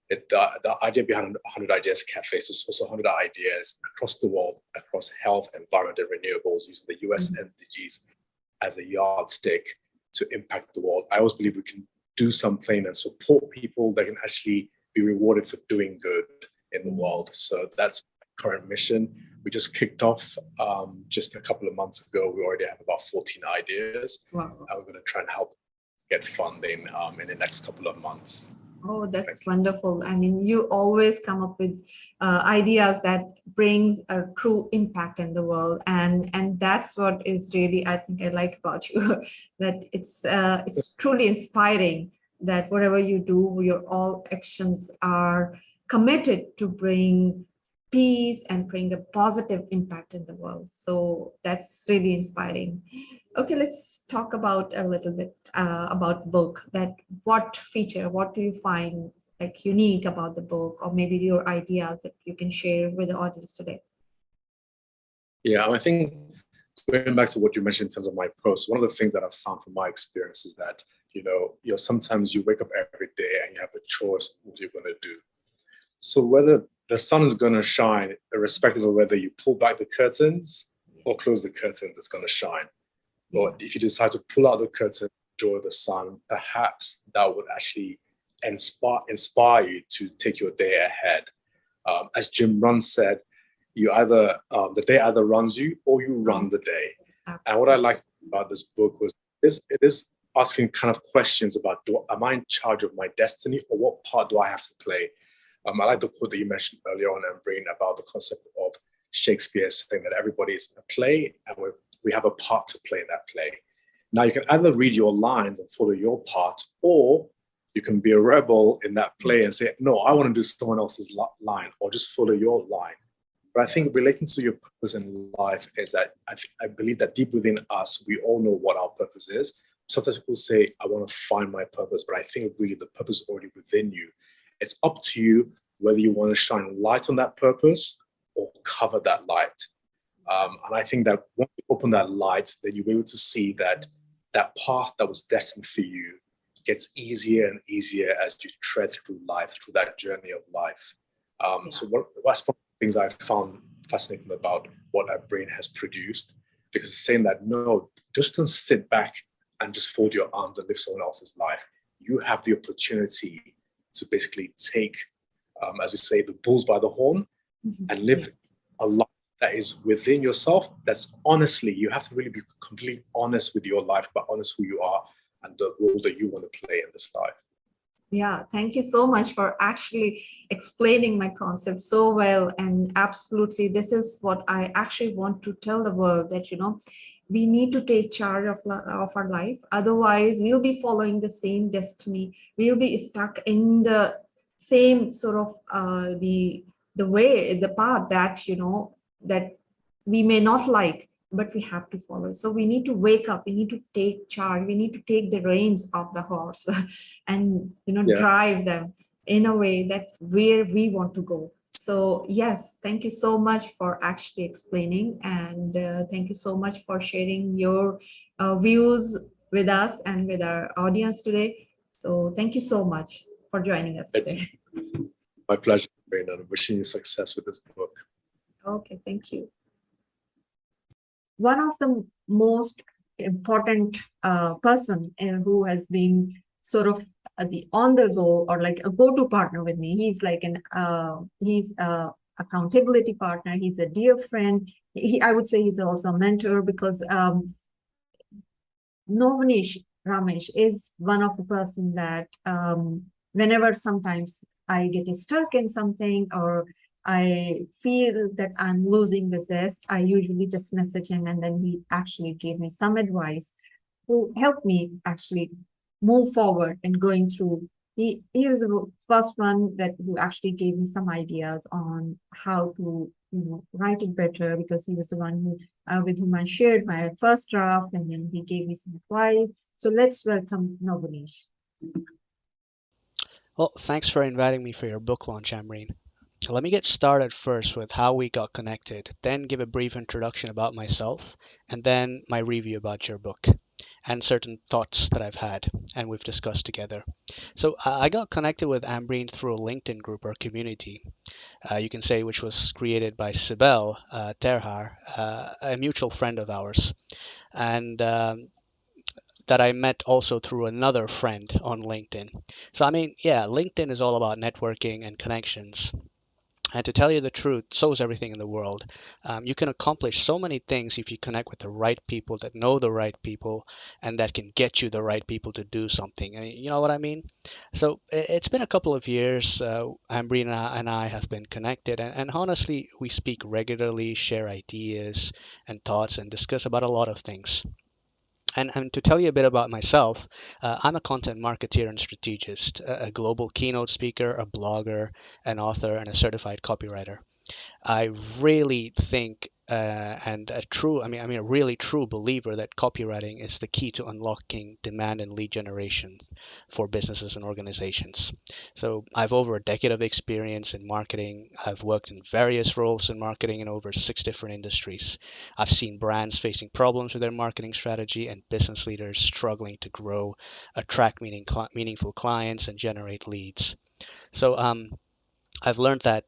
The idea behind 100 Ideas Cafe is also 100 ideas across the world, across health, environment, and renewables, using the US SDGs as a yardstick to impact the world. I always believe we can do something and support people that can actually be rewarded for doing good in the world. So that's my current mission. We just kicked off just a couple of months ago. We already have about 14 ideas. Wow. And we're going to try and help get funding in the next couple of months. Oh, that's wonderful. I mean, you always come up with ideas that brings a true impact in the world. And that's what is really, I think I like about you, that it's truly inspiring that whatever you do, your all actions are committed to bring peace and bring a positive impact in the world. So that's really inspiring. Okay, let's talk about a little bit about the book. What do you find unique about the book, or maybe your ideas that you can share with the audience today? Yeah, I think going back to what you mentioned in terms of my post, one of the things that I've found from my experience is that, sometimes you wake up every day and you have a choice of what you're going to do. So whether the sun is going to shine, irrespective of whether you pull back the curtains or close the curtains, it's going to shine. But if you decide to pull out the curtain, enjoy the sun, perhaps that would actually inspire you to take your day ahead. As Jim Rohn said, the day either runs you or you run the day. And what I liked about this book was it is asking kind of questions about, am I in charge of my destiny, or what part do I have to play? I like the quote that you mentioned earlier on, Ambreen, about the concept of Shakespeare saying that everybody is in a play and we have a part to play in that play. Now, you can either read your lines and follow your part, or you can be a rebel in that play and say, no, I want to do someone else's line, or just follow your line. But I think relating to your purpose in life is that I believe that deep within us, we all know what our purpose is. Sometimes people say, I want to find my purpose, but I think really the purpose is already within you. It's up to you whether you want to shine light on that purpose or cover that light. And I think that once you open that light, then you'll be able to see that path that was destined for you gets easier and easier as you tread through life, through that journey of life. So what's one of the things I found fascinating about what our brain has produced, because it's saying that, no, just don't sit back and just fold your arms and live someone else's life. You have the opportunity to basically take, as we say, the bulls by the horn and live a life that is within yourself. That's honestly, you have to really be completely honest with your life, but honest who you are and the role that you want to play in this life. Yeah, thank you so much for actually explaining my concept so well. And absolutely, this is what I actually want to tell the world, that, we need to take charge of our life. Otherwise, we'll be following the same destiny. We'll be stuck in the same sort of the path that, that we may not like, but we have to follow. So we need to wake up, we need to take charge, we need to take the reins of the horse and drive them in a way that where we want to go. So yes, thank you so much for actually explaining, and thank you so much for sharing your views with us and with our audience today. So thank you so much for joining us today. My pleasure, Brandon. I'm wishing you success with this book. Okay, thank you. One of the most important person who has been sort of the on the go or like a go-to partner with me. He's like he's a accountability partner. He's a dear friend. I would say he's also a mentor because Novnish Ramesh is one of the person that whenever sometimes I get stuck in something or I feel that I'm losing the zest, I usually just message him and then he actually gave me some advice who helped me actually move forward and going through. He was the first one that who actually gave me some ideas on how to write it better because he was the one who with whom I shared my first draft and then he gave me some advice. So let's welcome Novnish. Well, thanks for inviting me for your book launch, Amreen. Let me get started first with how we got connected, then give a brief introduction about myself, and then my review about your book and certain thoughts that I've had and we've discussed together. So I got connected with Ambreen through a LinkedIn group or community, you can say, which was created by Sibel Terhar, a mutual friend of ours, and that I met also through another friend on LinkedIn. So, I mean, yeah, LinkedIn is all about networking and connections. And to tell you the truth, so is everything in the world. You can accomplish so many things if you connect with the right people that know the right people and that can get you the right people to do something. You know what I mean? So it's been a couple of years. Ambrina and I have been connected, and honestly, we speak regularly, share ideas and thoughts, and discuss about a lot of things. And to tell you a bit about myself, I'm a content marketeer and strategist, a global keynote speaker, a blogger, an author, and a certified copywriter. I really think and a true, a really true believer that copywriting is the key to unlocking demand and lead generation for businesses and organizations. So I've over a decade of experience in marketing. I've worked in various roles in marketing in over 6 different industries. I've seen brands facing problems with their marketing strategy and business leaders struggling to grow, attract meaningful clients, and generate leads. So I've learned that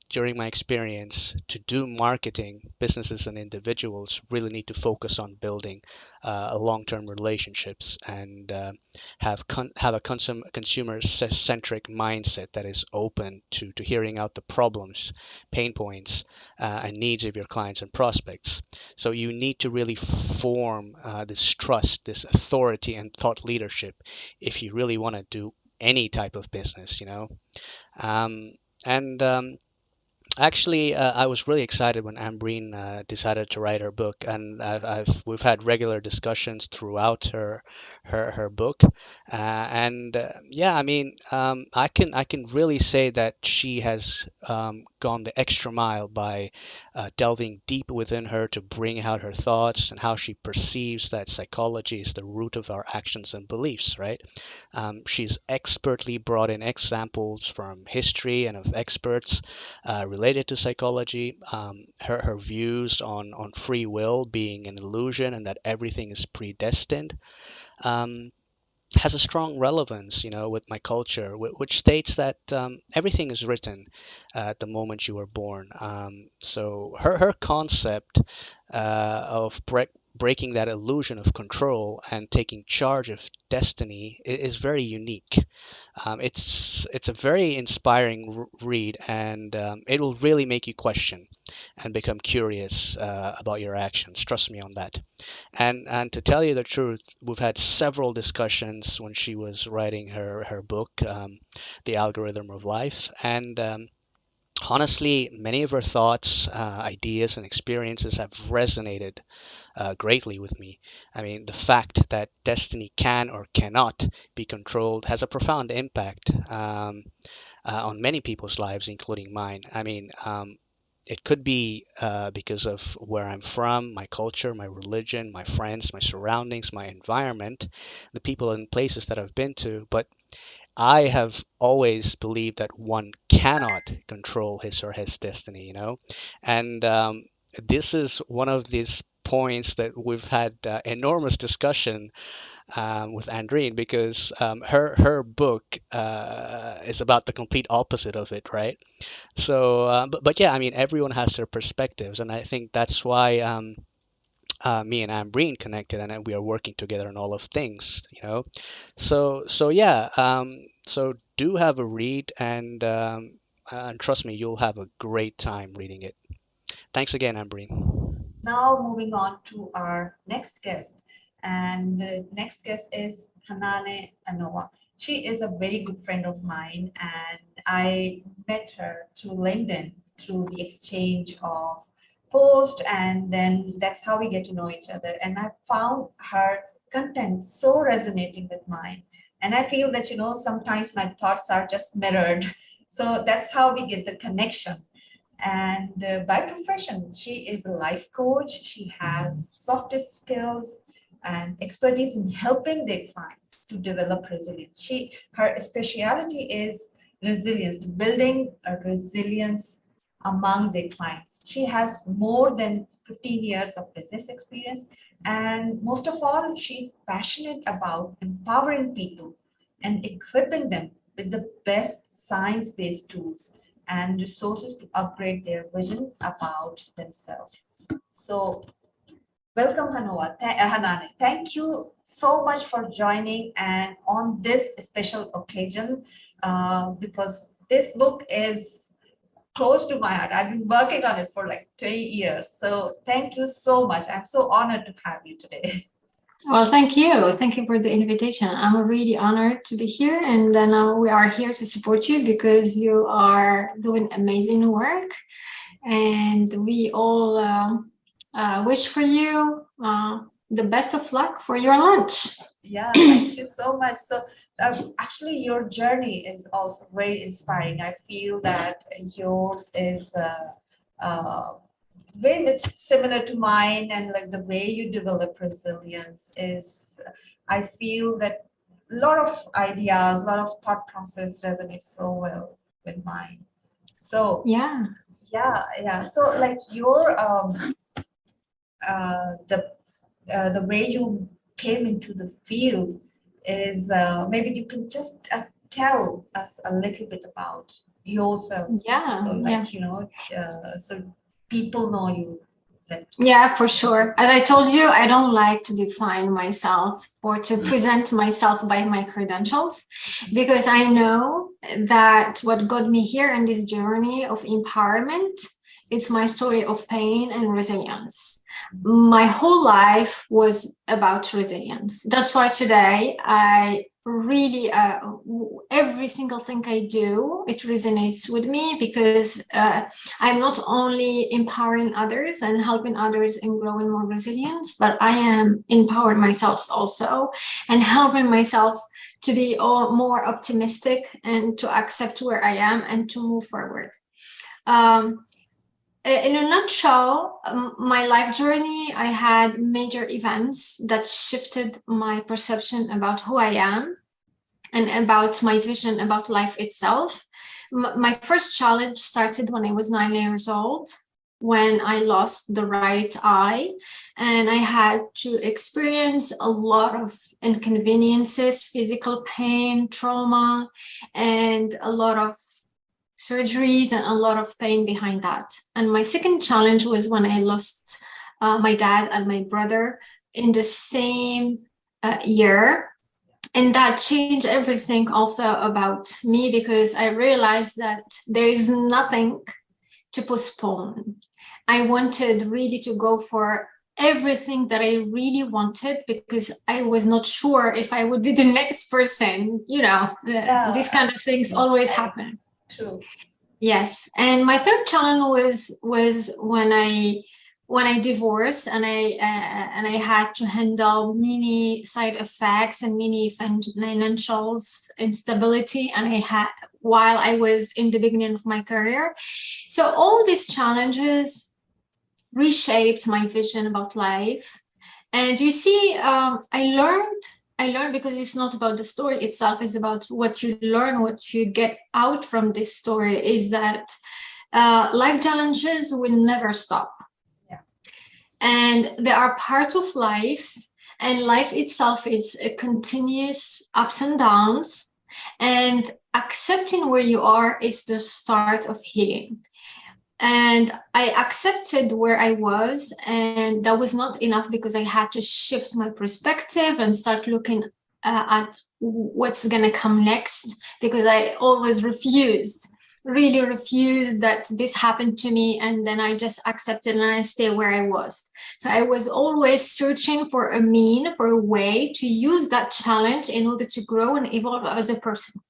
during my experience, to do marketing, businesses and individuals really need to focus on building long-term relationships and have a consumer-centric mindset that is open to hearing out the problems, pain points, and needs of your clients and prospects. So you need to really form this trust, this authority, and thought leadership if you really want to do any type of business, you know. And Actually, I was really excited when Ambreen decided to write her book, and we've had regular discussions throughout her book, and yeah, I can really say that she has gone the extra mile by delving deep within her to bring out her thoughts and how she perceives that psychology is the root of our actions and beliefs, right? She's expertly brought in examples from history and of experts related to psychology, her views on free will being an illusion and that everything is predestined, um, has a strong relevance, you know, with my culture, which states that everything is written at the moment you were born. So her concept of breaking that illusion of control and taking charge of destiny is very unique. It's a very inspiring read, and it will really make you question and become curious about your actions. Trust me on that. And to tell you the truth, we've had several discussions when she was writing her book, The Algorithm of Life, and honestly, many of her thoughts, ideas, and experiences have resonated greatly with me. I mean, the fact that destiny can or cannot be controlled has a profound impact on many people's lives, including mine. It could be because of where I'm from, my culture, my religion, my friends, my surroundings, my environment, the people and places that I've been to. But I have always believed that one cannot control his or his destiny, you know? And this is one of these points that we've had enormous discussion with Andreen, because her book is about the complete opposite of it, right? So, but yeah, I mean, everyone has their perspectives, and I think that's why me and Ambreen connected, and we are working together on all of things, you know. So yeah, so do have a read, and trust me, you'll have a great time reading it. Thanks again, Ambreen. Now moving on to our next guest, and the next guest is Hanane Anoua. She is a very good friend of mine, and I met her through LinkedIn through the exchange of post, and then that's how we get to know each other. And I found her content so resonating with mine, and I feel that, you know, sometimes my thoughts are just mirrored, so that's how we get the connection. And by profession, she is a life coach. She has softest skills and expertise in helping their clients to develop resilience. Her specialty is resilience, building a resilience among their clients. She has more than 15 years of business experience, and most of all, she's passionate about empowering people and equipping them with the best science-based tools and resources to upgrade their vision about themselves. So welcome, Hanane. Thank you so much for joining and on this special occasion, because this book is close to my heart. I've been working on it for like 3 years. So thank you so much. I'm so honored to have you today. Well, thank you. Thank you for the invitation. I'm really honored to be here, and we are here to support you because you are doing amazing work, and we all wish for you the best of luck for your launch. Yeah, thank you so much. So actually, your journey is also very inspiring. I feel that yours is very much similar to mine, and like the way you develop resilience is, I feel that a lot of ideas, a lot of thought process resonates so well with mine. So yeah. So like your the way you came into the field is, maybe you can just tell us a little bit about yourself. Yeah. So like, you know, so people know you. Yeah, for sure. As I told you, I don't like to define myself or to present myself by my credentials, because I know that what got me here in this journey of empowerment, it's my story of pain and resilience. My whole life was about resilience. That's why today I really, every single thing I do, it resonates with me, because I'm not only empowering others and helping others in growing more resilience, but I am empowering myself also and helping myself to be more optimistic and to accept where I am and to move forward. In a nutshell, my life journey, I had major events that shifted my perception about who I am and about my vision about life itself. My first challenge started when I was 9 years old, when I lost the right eye, and I had to experience a lot of inconveniences, physical pain, trauma, and a lot of surgeries and a lot of pain behind that. And my second challenge was when I lost my dad and my brother in the same year. And that changed everything also about me, because I realized that there is nothing to postpone. I wanted really to go for everything that I really wanted, because I was not sure if I would be the next person. You know, these kind of things always happen. True. Yes. And my third challenge was when I divorced, and I had to handle many side effects and many financial instability, and I had while I was in the beginning of my career. So all these challenges reshaped my vision about life. And you see, I learned because it's not about the story itself, it's about what you learn, what you get out from this story, is that life challenges will never stop. Yeah. and they are part of life, and life itself is a continuous ups and downs, and accepting where you are is the start of healing. And I accepted where I was, and that was not enough because I had to shift my perspective and start looking at what's gonna come next, because I always really refused that this happened to me, and then I just accepted and I stay where I was. So I was always searching for a way to use that challenge in order to grow and evolve as a person.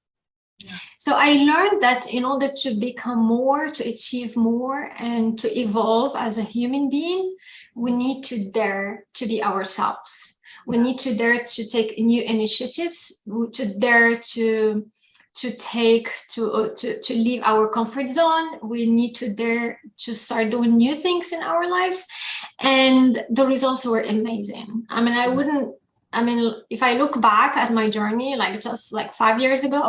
So I learned that in order to become more, to achieve more, and to evolve as a human being, we need to dare to be ourselves. We need to dare to take new initiatives, to dare to leave our comfort zone. We need to dare to start doing new things in our lives, and the results were amazing. I mean, if I look back at my journey, like just like 5 years ago,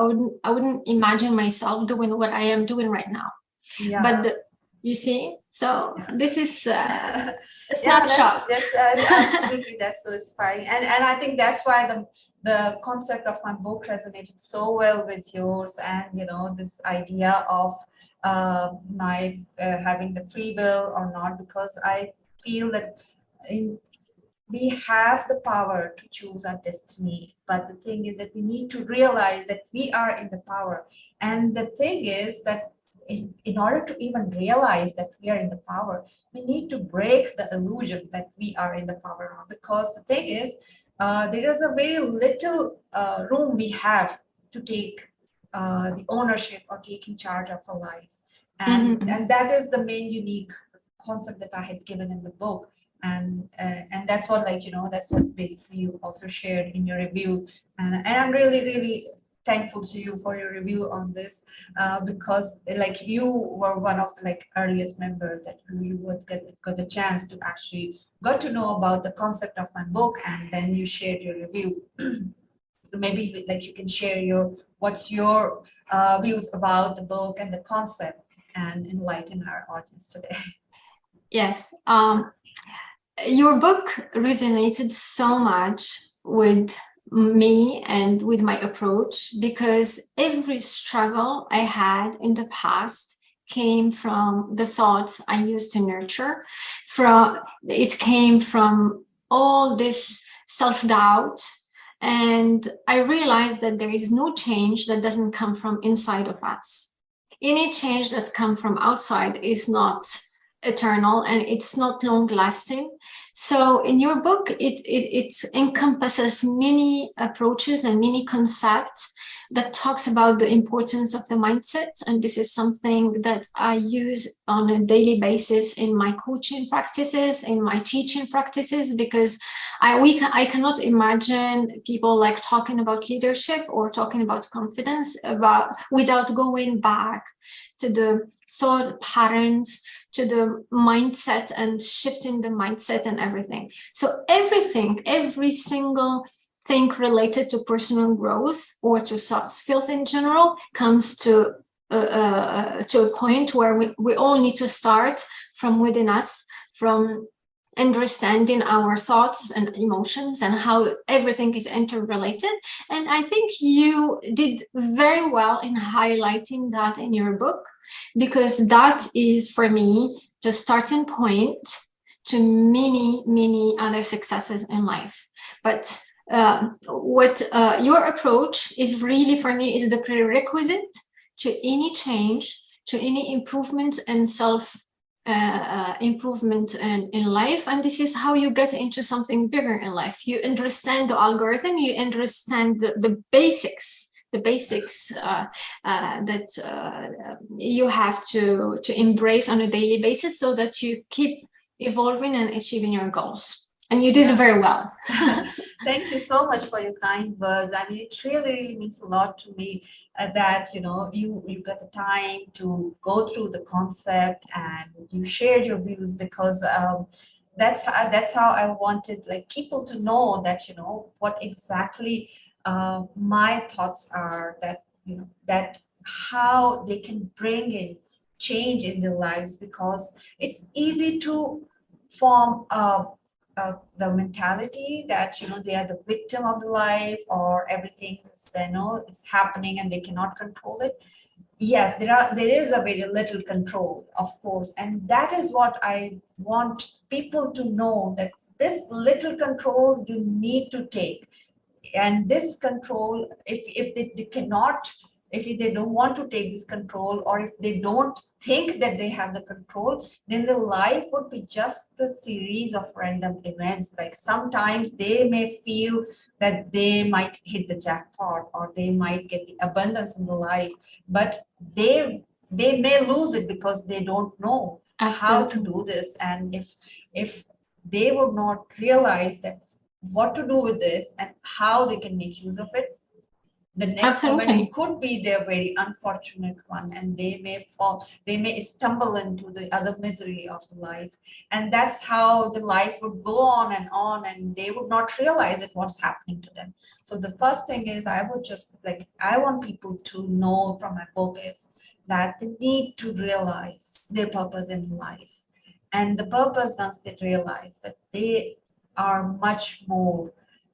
I wouldn't imagine myself doing what I am doing right now. Yeah. But you see, so this is a snapshot. Absolutely, that's so inspiring, and I think that's why the concept of my book resonated so well with yours, and you know, this idea of my having the free will or not, because I feel that we have the power to choose our destiny, but the thing is that we need to realize that we are in the power. And the thing is that in order to even realize that we are in the power, we need to break the illusion that we are in the power, because the thing is, there is a very little room we have to take the ownership or taking charge of our lives. And, and that is the main unique concept that I had given in the book. And that's what, like, you know, that's what basically you also shared in your review, and I'm really thankful to you for your review on this, because like you were one of the like earliest members that you would got the chance to actually got to know about the concept of my book, and then you shared your review. So maybe like you can share what's your views about the book and the concept, and enlighten our audience today. Yes. Your book resonated so much with me and with my approach, because every struggle I had in the past came from the thoughts I used to nurture. It came from all this self-doubt, and I realized that there is no change that doesn't come from inside of us. Any change that comes from outside is not eternal, and it's not long lasting. So in your book, it encompasses many approaches and many concepts that talks about the importance of the mindset. And this is something that I use on a daily basis in my coaching practices, in my teaching practices, because I cannot imagine people like talking about leadership or talking about confidence without going back to the thought patterns, to the mindset, and shifting the mindset and everything. So every single thing related to personal growth or to soft skills in general comes to a point where we all need to start from within us, from understanding our thoughts and emotions and how everything is interrelated. And I think you did very well in highlighting that in your book, because that is, for me, the starting point to many other successes in life. But what your approach is really, for me, is the prerequisite to any change, to any improvement and self improvement in life. And this is how you get into something bigger in life. You understand the algorithm, you understand the basics that you have to embrace on a daily basis, so that you keep evolving and achieving your goals. And you did very well. Thank you so much for your kind words. I mean, it really means a lot to me that, you know, you got the time to go through the concept and you shared your views, because that's how I wanted like people to know that, you know, what exactly my thoughts are, that, you know, that how they can bring in change in their lives, because it's easy to form the mentality that, you know, they are the victim of the life, or everything is, you know, it's happening and they cannot control it. Yes, there is a very little control, of course, and that is what I want people to know, that this little control you need to take. And this control, if they cannot, if they don't want to take this control, or if they don't think that they have the control, then the life would be just the series of random events. Like sometimes they may feel that they might hit the jackpot, or they might get the abundance in the life, but they may lose it because they don't know how to do this. And if they would not realize that what to do with this and how they can make use of it, the next moment could be their very unfortunate one, and they may fall, they may stumble into the other misery of the life. And that's how the life would go on, and they would not realize it, what's happening to them. So the first thing is, I would just I want people to know from my book is that they need to realize their purpose in life. And the purpose, once they realize that they are much more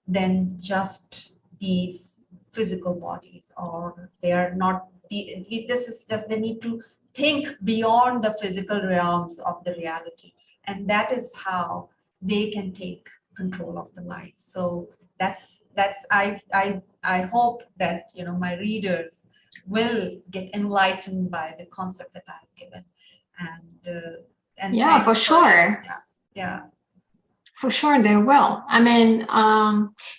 than just these physical bodies, or they are not this is just, they need to think beyond the physical realms of the reality, and that is how they can take control of the life. So that's I hope that, you know, my readers will get enlightened by the concept that I've given. And yeah, for sure. Yeah. For sure, they will. I mean,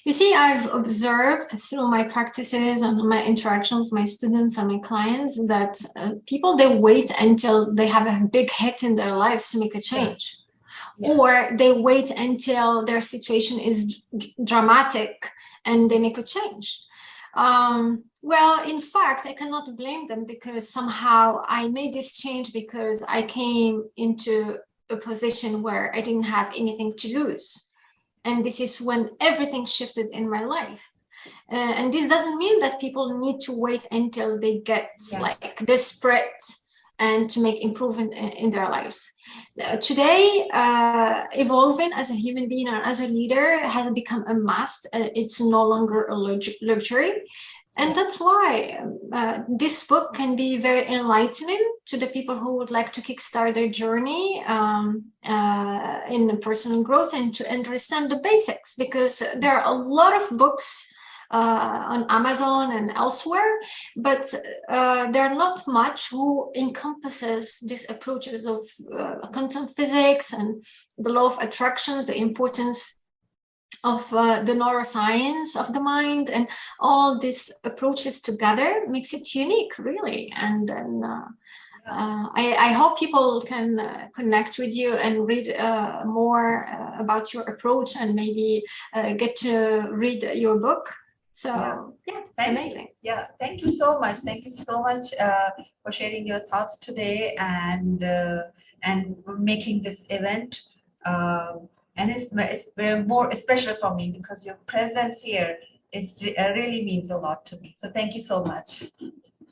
you see, I've observed through my practices and my interactions, my students and my clients, that people, they wait until they have a big hit in their lives to make a change. Yes. Yes. Or they wait until their situation is dramatic and they make a change. Well, in fact, I cannot blame them, because somehow I made this change because I came into a position where I didn't have anything to lose. And this is when everything shifted in my life. And this doesn't mean that people need to wait until they get desperate and to make improvement in their lives. Today, evolving as a human being or as a leader has become a must. It's no longer a luxury. And that's why this book can be very enlightening to the people who would like to kickstart their journey in personal growth and to understand the basics, because there are a lot of books on Amazon and elsewhere, but there are not much who encompasses these approaches of quantum physics and the law of attractions, the importance of the neuroscience of the mind, and all these approaches together makes it unique, really. And then I hope people can connect with you and read more about your approach, and maybe get to read your book. So yeah, amazing. Yeah, thank you so much. Thank you so much for sharing your thoughts today, and making this event. And it's more special for me because your presence here really means a lot to me. So thank you so much.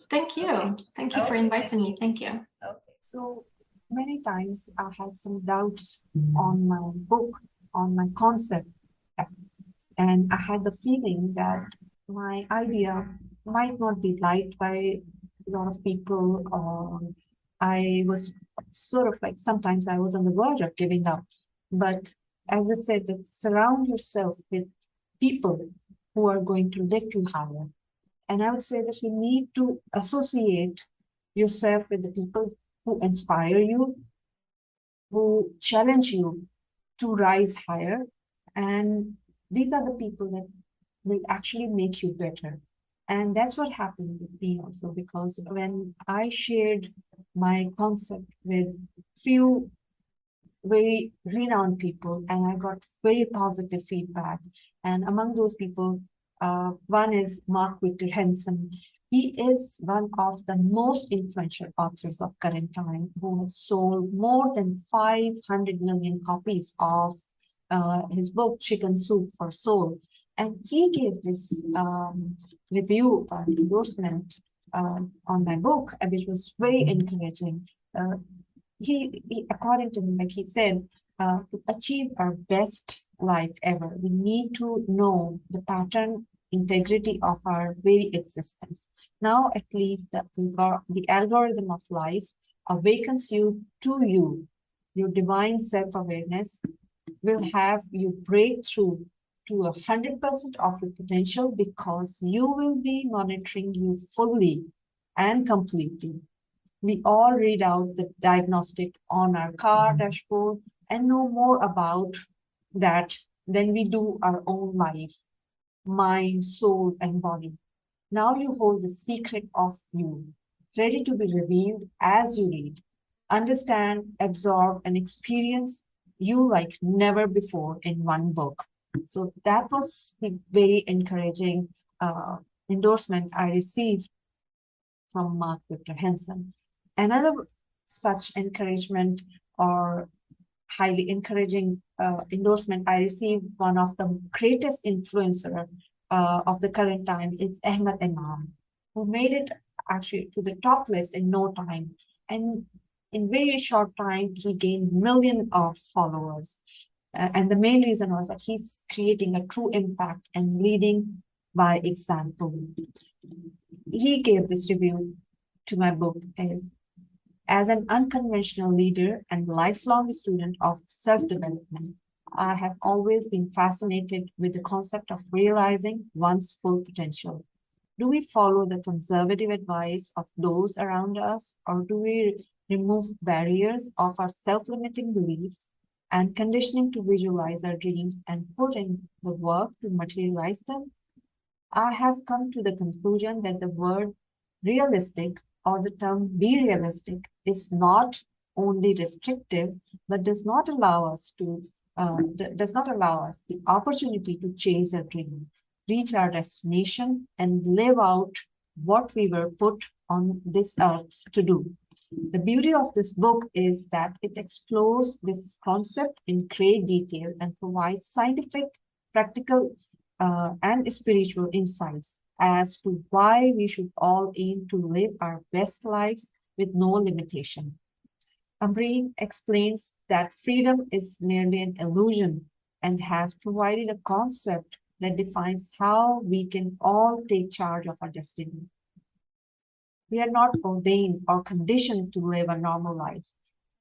Thank you. Okay. Thank you for inviting me. Thank you. Okay. So many times I had some doubts on my book, on my concept. And I had the feeling that my idea might not be liked by a lot of people, or I was sort of like, sometimes I was on the verge of giving up. But as I said, that surround yourself with people who are going to lift you higher. And I would say that you need to associate yourself with the people who inspire you, who challenge you to rise higher. And these are the people that will actually make you better. And that's what happened with me also, because when I shared my concept with few very renowned people, and I got very positive feedback. And among those people, one is Mark Victor Hansen. He is one of the most influential authors of current time, who has sold more than 500 million copies of his book, Chicken Soup for Soul. And he gave this review, endorsement on my book, which was very encouraging. He according to him, like he said, to achieve our best life ever, we need to know the pattern integrity of our very existence. Now, at least the algorithm of life awakens you to you. Your divine self-awareness will have you break through to 100% of your potential, because you will be monitoring you fully and completely. We all read out the diagnostic on our car dashboard and know more about that than we do our own life, mind, soul, and body. Now you hold the secret of you, ready to be revealed as you read. Understand, absorb, and experience you like never before in one book. So that was the very encouraging endorsement I received from Mark Victor Hansen. Another such encouragement or highly encouraging endorsement I received, one of the greatest influencer of the current time, is Hanane Anoua, who made it actually to the top list in no time. And in very short time, he gained millions of followers. And the main reason was that he's creating a true impact and leading by example. He gave this review to my book as an unconventional leader and lifelong student of self-development, I have always been fascinated with the concept of realizing one's full potential. Do we follow the conservative advice of those around us, or do we remove barriers of our self-limiting beliefs and conditioning to visualize our dreams and put in the work to materialize them? I have come to the conclusion that the word realistic, or the term be realistic, is not only restrictive, but does not allow us the opportunity to chase our dream, reach our destination, and live out what we were put on this earth to do. The beauty of this book is that it explores this concept in great detail and provides scientific, practical, and spiritual insights as to why we should all aim to live our best lives with no limitation. Amreen explains that freedom is merely an illusion and has provided a concept that defines how we can all take charge of our destiny. We are not ordained or conditioned to live a normal life,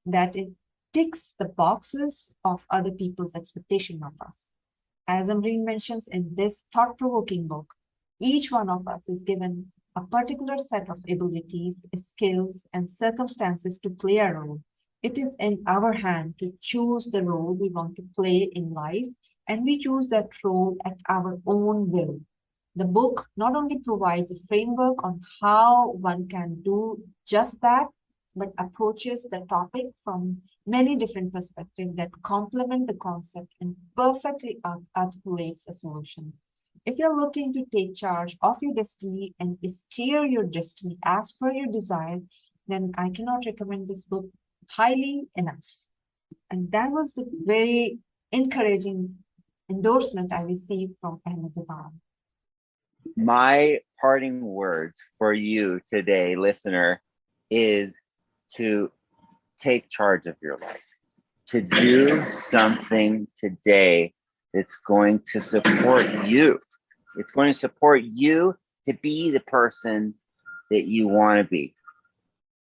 that it ticks the boxes of other people's expectation of us. As Amreen mentions in this thought-provoking book, each one of us is given a particular set of abilities, skills, and circumstances to play a role. It is in our hand to choose the role we want to play in life, and we choose that role at our own will. The book not only provides a framework on how one can do just that, but approaches the topic from many different perspectives that complement the concept and perfectly articulates a solution. If you're looking to take charge of your destiny and steer your destiny as per your desire, then I cannot recommend this book highly enough. And that was a very encouraging endorsement I received from Hanane Anoua. My parting words for you today, listener, is to take charge of your life, to do something today that's going to support you. It's going to support you to be the person that you want to be.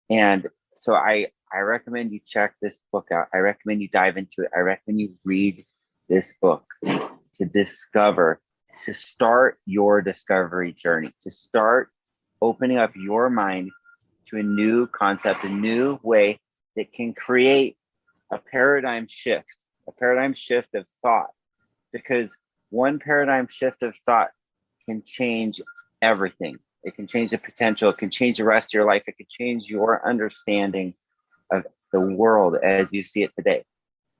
And so I recommend you check this book out. I recommend you dive into it. I recommend you read this book to discover, to start your discovery journey, to start opening up your mind to a new concept, a new way that can create a paradigm shift of thought. Because one paradigm shift of thought can change everything. It can change the potential. It can change the rest of your life. It can change your understanding of the world as you see it today.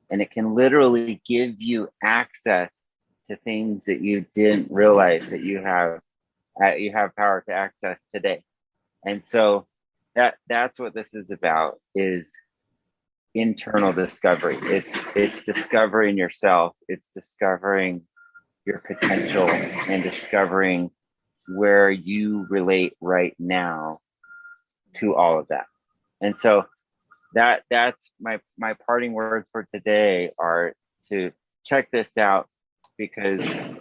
And it can literally give you access to things that you didn't realize that you have power to access today. And so that's what this is about, is internal discovery. It's discovering yourself. It's discovering your potential and discovering where you relate right now to all of that. And so that's my parting words for today are to check this out, because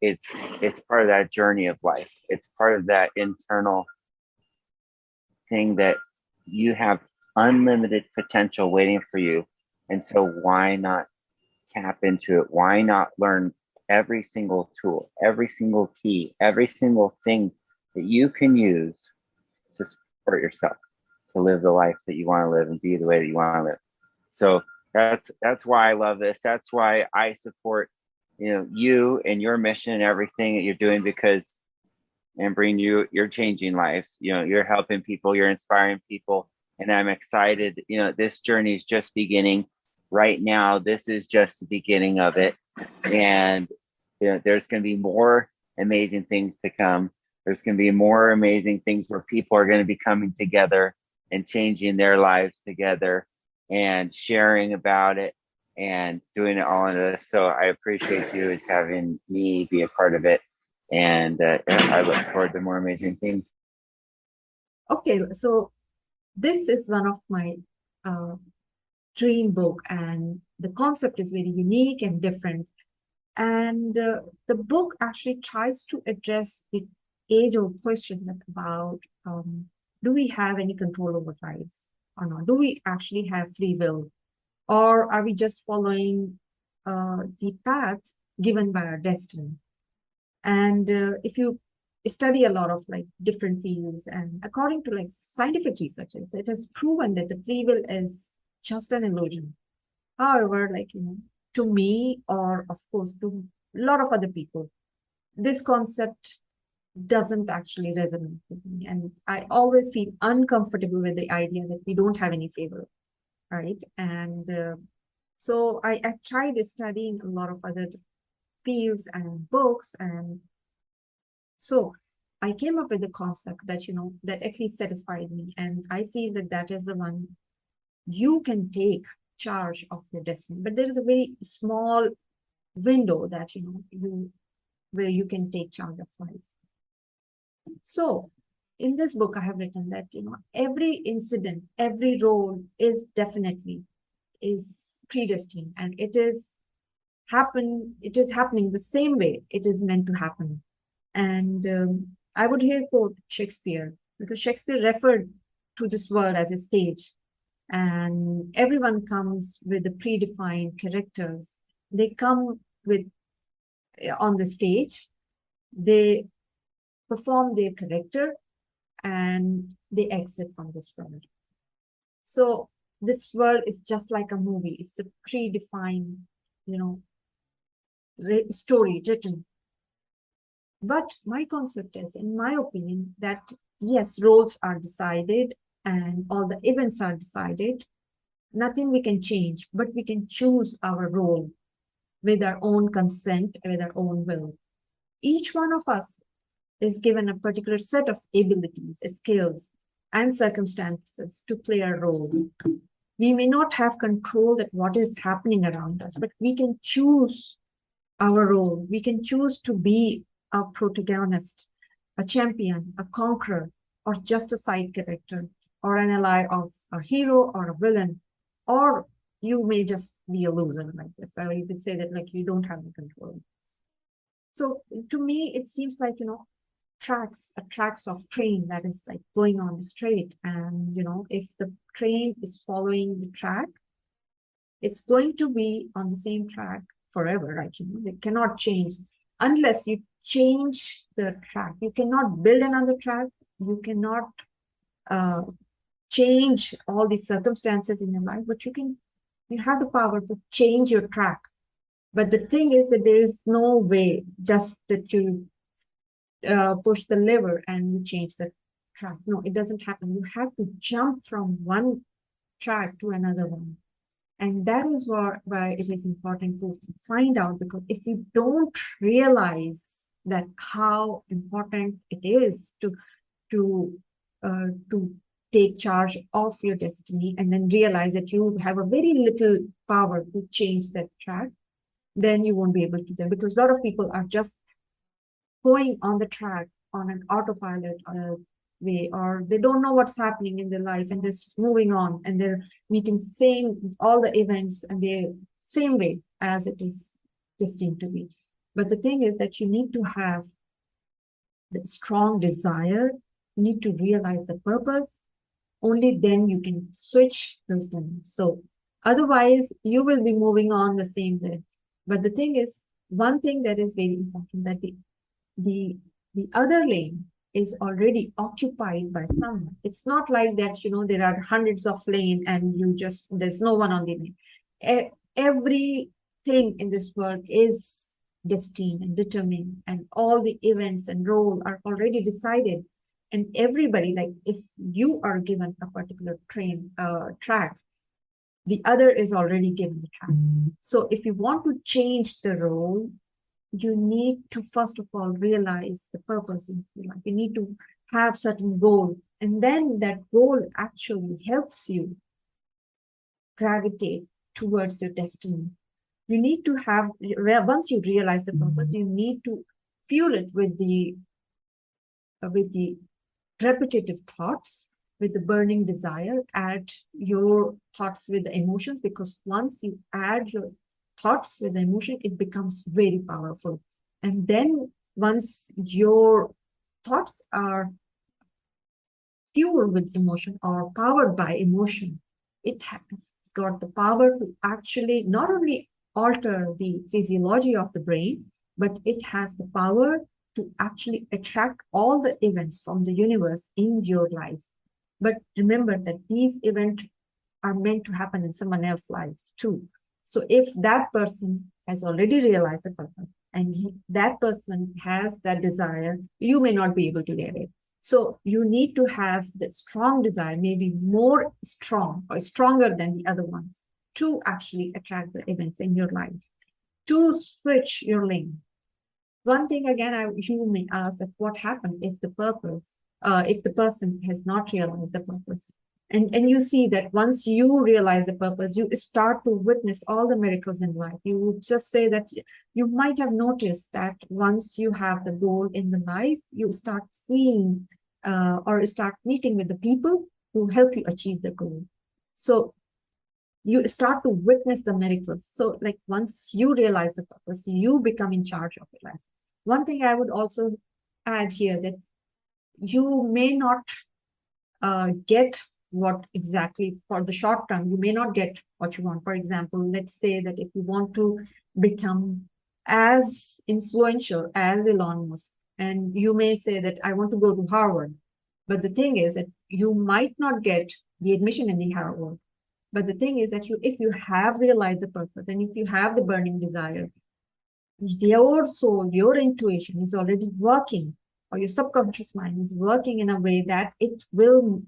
it's part of that journey of life. It's part of that internal thing that you have unlimited potential waiting for you. And so why not tap into it? Why not learn every single tool, every single key, every single thing that you can use to support yourself, to live the life that you want to live and be the way that you want to live. So that's why I love this. That's why I support, you and your mission and everything that you're doing, because Ambreen, you're changing lives. You're helping people, you're inspiring people, and I'm excited. This journey is just beginning right now. This is just the beginning of it, and there's going to be more amazing things to come. There's going to be more amazing things where people are going to be coming together and changing their lives together and sharing about it and doing it all in this. So I appreciate you as having me be a part of it. And I look forward to more amazing things. Okay, so this is one of my dream book, and the concept is very unique and different. And the book actually tries to address the age-old question about do we have any control over lives or not? Do we actually have free will, or are we just following the path given by our destiny? And if you study a lot of different fields, and according to scientific researchers, it has proven that the free will is just an illusion. However, to me, or of course to a lot of other people, this concept doesn't actually resonate with me. And I always feel uncomfortable with the idea that we don't have any free will, right? And so I tried studying a lot of other fields and books, and so I came up with the concept that that at least satisfied me, and I feel that that is the one. You can take charge of your destiny, but there is a very small window that where you can take charge of life. So in this book, I have written that every incident, every role is definitely predestined, and it is happening the same way it is meant to happen. And I would here quote Shakespeare, because Shakespeare referred to this world as a stage, and everyone comes with the predefined characters. They come with on the stage, they perform their character, and they exit from this world. So this world is just like a movie. It's a predefined, story written. But my concept is, in my opinion, that yes, roles are decided and all the events are decided. Nothing we can change, but we can choose our role with our own consent, with our own will. Each one of us is given a particular set of abilities, skills, and circumstances to play a role. We may not have control at what is happening around us, but we can choose our role. We can choose to be a protagonist, a champion, a conqueror, or just a side character, or an ally of a hero or a villain, or you may just be a loser like this. Or you could say that you don't have the control. So to me, it seems like, tracks of train that is going on the straight. And, if the train is following the track, it's going to be on the same track forever, right? They cannot change unless you change the track. You cannot build another track. You cannot change all these circumstances in your life, but you have the power to change your track. But the thing is that there is no way just that you push the lever and you change the track. No, it doesn't happen. You have to jump from one track to another one. And that is why it is important to find out, because if you don't realize that how important it is to take charge of your destiny, and then realize that you have a very little power to change that track, then you won't be able to do it. Because a lot of people are just going on the track on an autopilot, way, or they don't know what's happening in their life and just moving on, and they're meeting all the events and the same way as it is destined to be. But the thing is that you need to have the strong desire, you need to realize the purpose. Only then you can switch those lanes. So otherwise you will be moving on the same way. But the thing is, one thing that is very important, that the other lane is already occupied by someone. It's not like that, you know, there are hundreds of lanes and there's no one on the lane. Everything in this world is destined and determined, and all the events and role are already decided. And everybody, like if you are given a particular track, the other is already given the track. So if you want to change the role, you need to first of all realize the purpose in your life. You need to have certain goal, and then that goal actually helps you gravitate towards your destiny. You need to have, once you realize the purpose, you need to fuel it with the repetitive thoughts, with the burning desire. Add your thoughts with the emotions, because once you add your thoughts with the emotion, it becomes very powerful. And then once your thoughts are fueled with emotion or powered by emotion, it has got the power to actually not only alter the physiology of the brain, but it has the power to actually attract all the events from the universe in your life. But remember that these events are meant to happen in someone else's life too. So if that person has already realized the purpose and that person has that desire, you may not be able to get it. So you need to have the strong desire, maybe more strong or stronger than the other ones, to actually attract the events in your life, to switch your lane. One thing again, you may ask that what happened if the person has not realized the purpose? And you see that once you realize the purpose, you start to witness all the miracles in life. You would just say that you might have noticed that once you have the goal in the life, you start seeing or start meeting with the people who help you achieve the goal. So you start to witness the miracles. So like once you realize the purpose, you become in charge of your life. One thing I would also add here, that you may not get what exactly for the short term, you may not get what you want. For example, let's say that if you want to become as influential as Elon Musk, and you may say that I want to go to Harvard, but the thing is that you might not get the admission in the Harvard. But the thing is that if you have realized the purpose, and if you have the burning desire, your soul, your intuition is already working, or your subconscious mind is working in a way that it will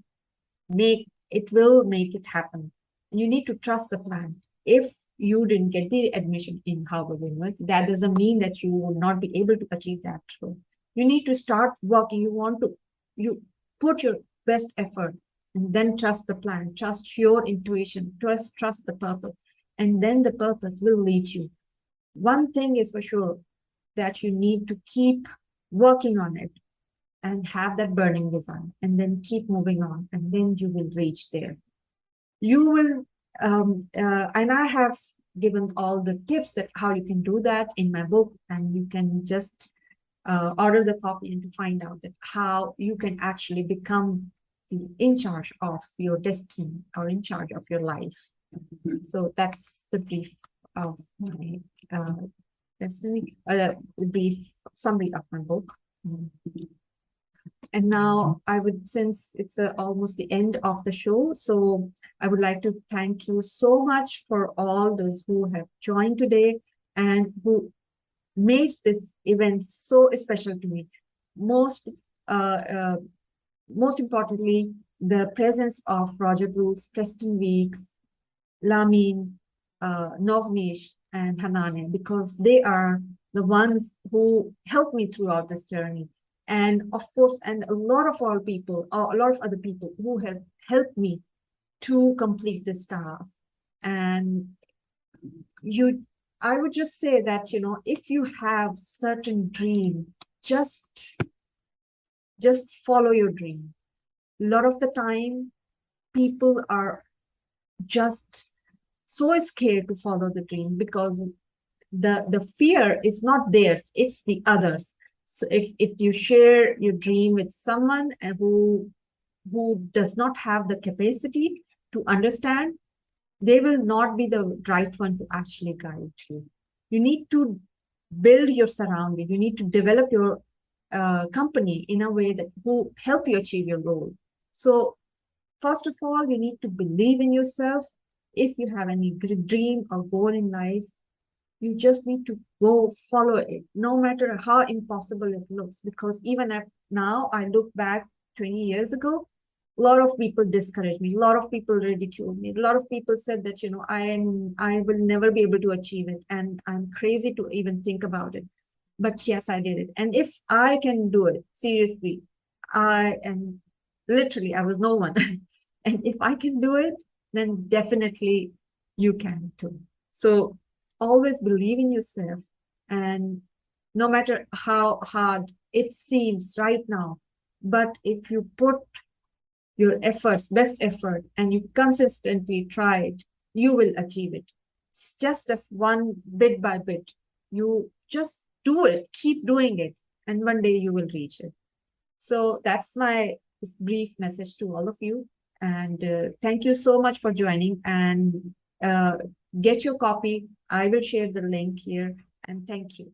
make it happen. And you need to trust the plan. If you didn't get the admission in Harvard University, that doesn't mean that you will not be able to achieve that goal. You need to start working. You put your best effort, and then trust the plan, trust your intuition, trust the purpose, and then the purpose will lead you. One thing is for sure, that you need to keep working on it and have that burning desire, and then keep moving on, and then you will reach there. You will, and I have given all the tips that how you can do that in my book, and you can just order the copy and to find out that how you can actually become in charge of your destiny, or in charge of your life. So that's the brief of my destiny, the brief summary of my book. And now I would, since it's almost the end of the show, so I would like to thank you so much for all those who have joined today and who made this event so special to me. Most importantly, the presence of Roger Brooks, Preston Weekes, Lameen, Novnish, and Hanane, because they are the ones who helped me throughout this journey. And of course, and a lot of other people who have helped me to complete this task. And I would just say that, if you have certain dream, just follow your dream. A lot of the time, people are just so scared to follow the dream because the fear is not theirs, it's the others. So if you share your dream with someone who does not have the capacity to understand, they will not be the right one to actually guide you. You need to build your surrounding. You need to develop your company in a way that will help you achieve your goal. So first of all, you need to believe in yourself. If you have any dream or goal in life, you just need to go follow it, no matter how impossible it looks. Because even now, I look back 20 years ago, a lot of people discouraged me. A lot of people ridiculed me. A lot of people said that, I will never be able to achieve it. And I'm crazy to even think about it. But yes, I did it. And if I can do it, seriously, I was no one. And if I can do it, then definitely you can too. So always believe in yourself. And no matter how hard it seems right now, but if you put your efforts, best effort, and you consistently try it, you will achieve it. It's just as one bit by bit. You just do it, keep doing it, and one day you will reach it. So that's my brief message to all of you. And thank you so much for joining. And get your copy. I will share the link here. And thank you.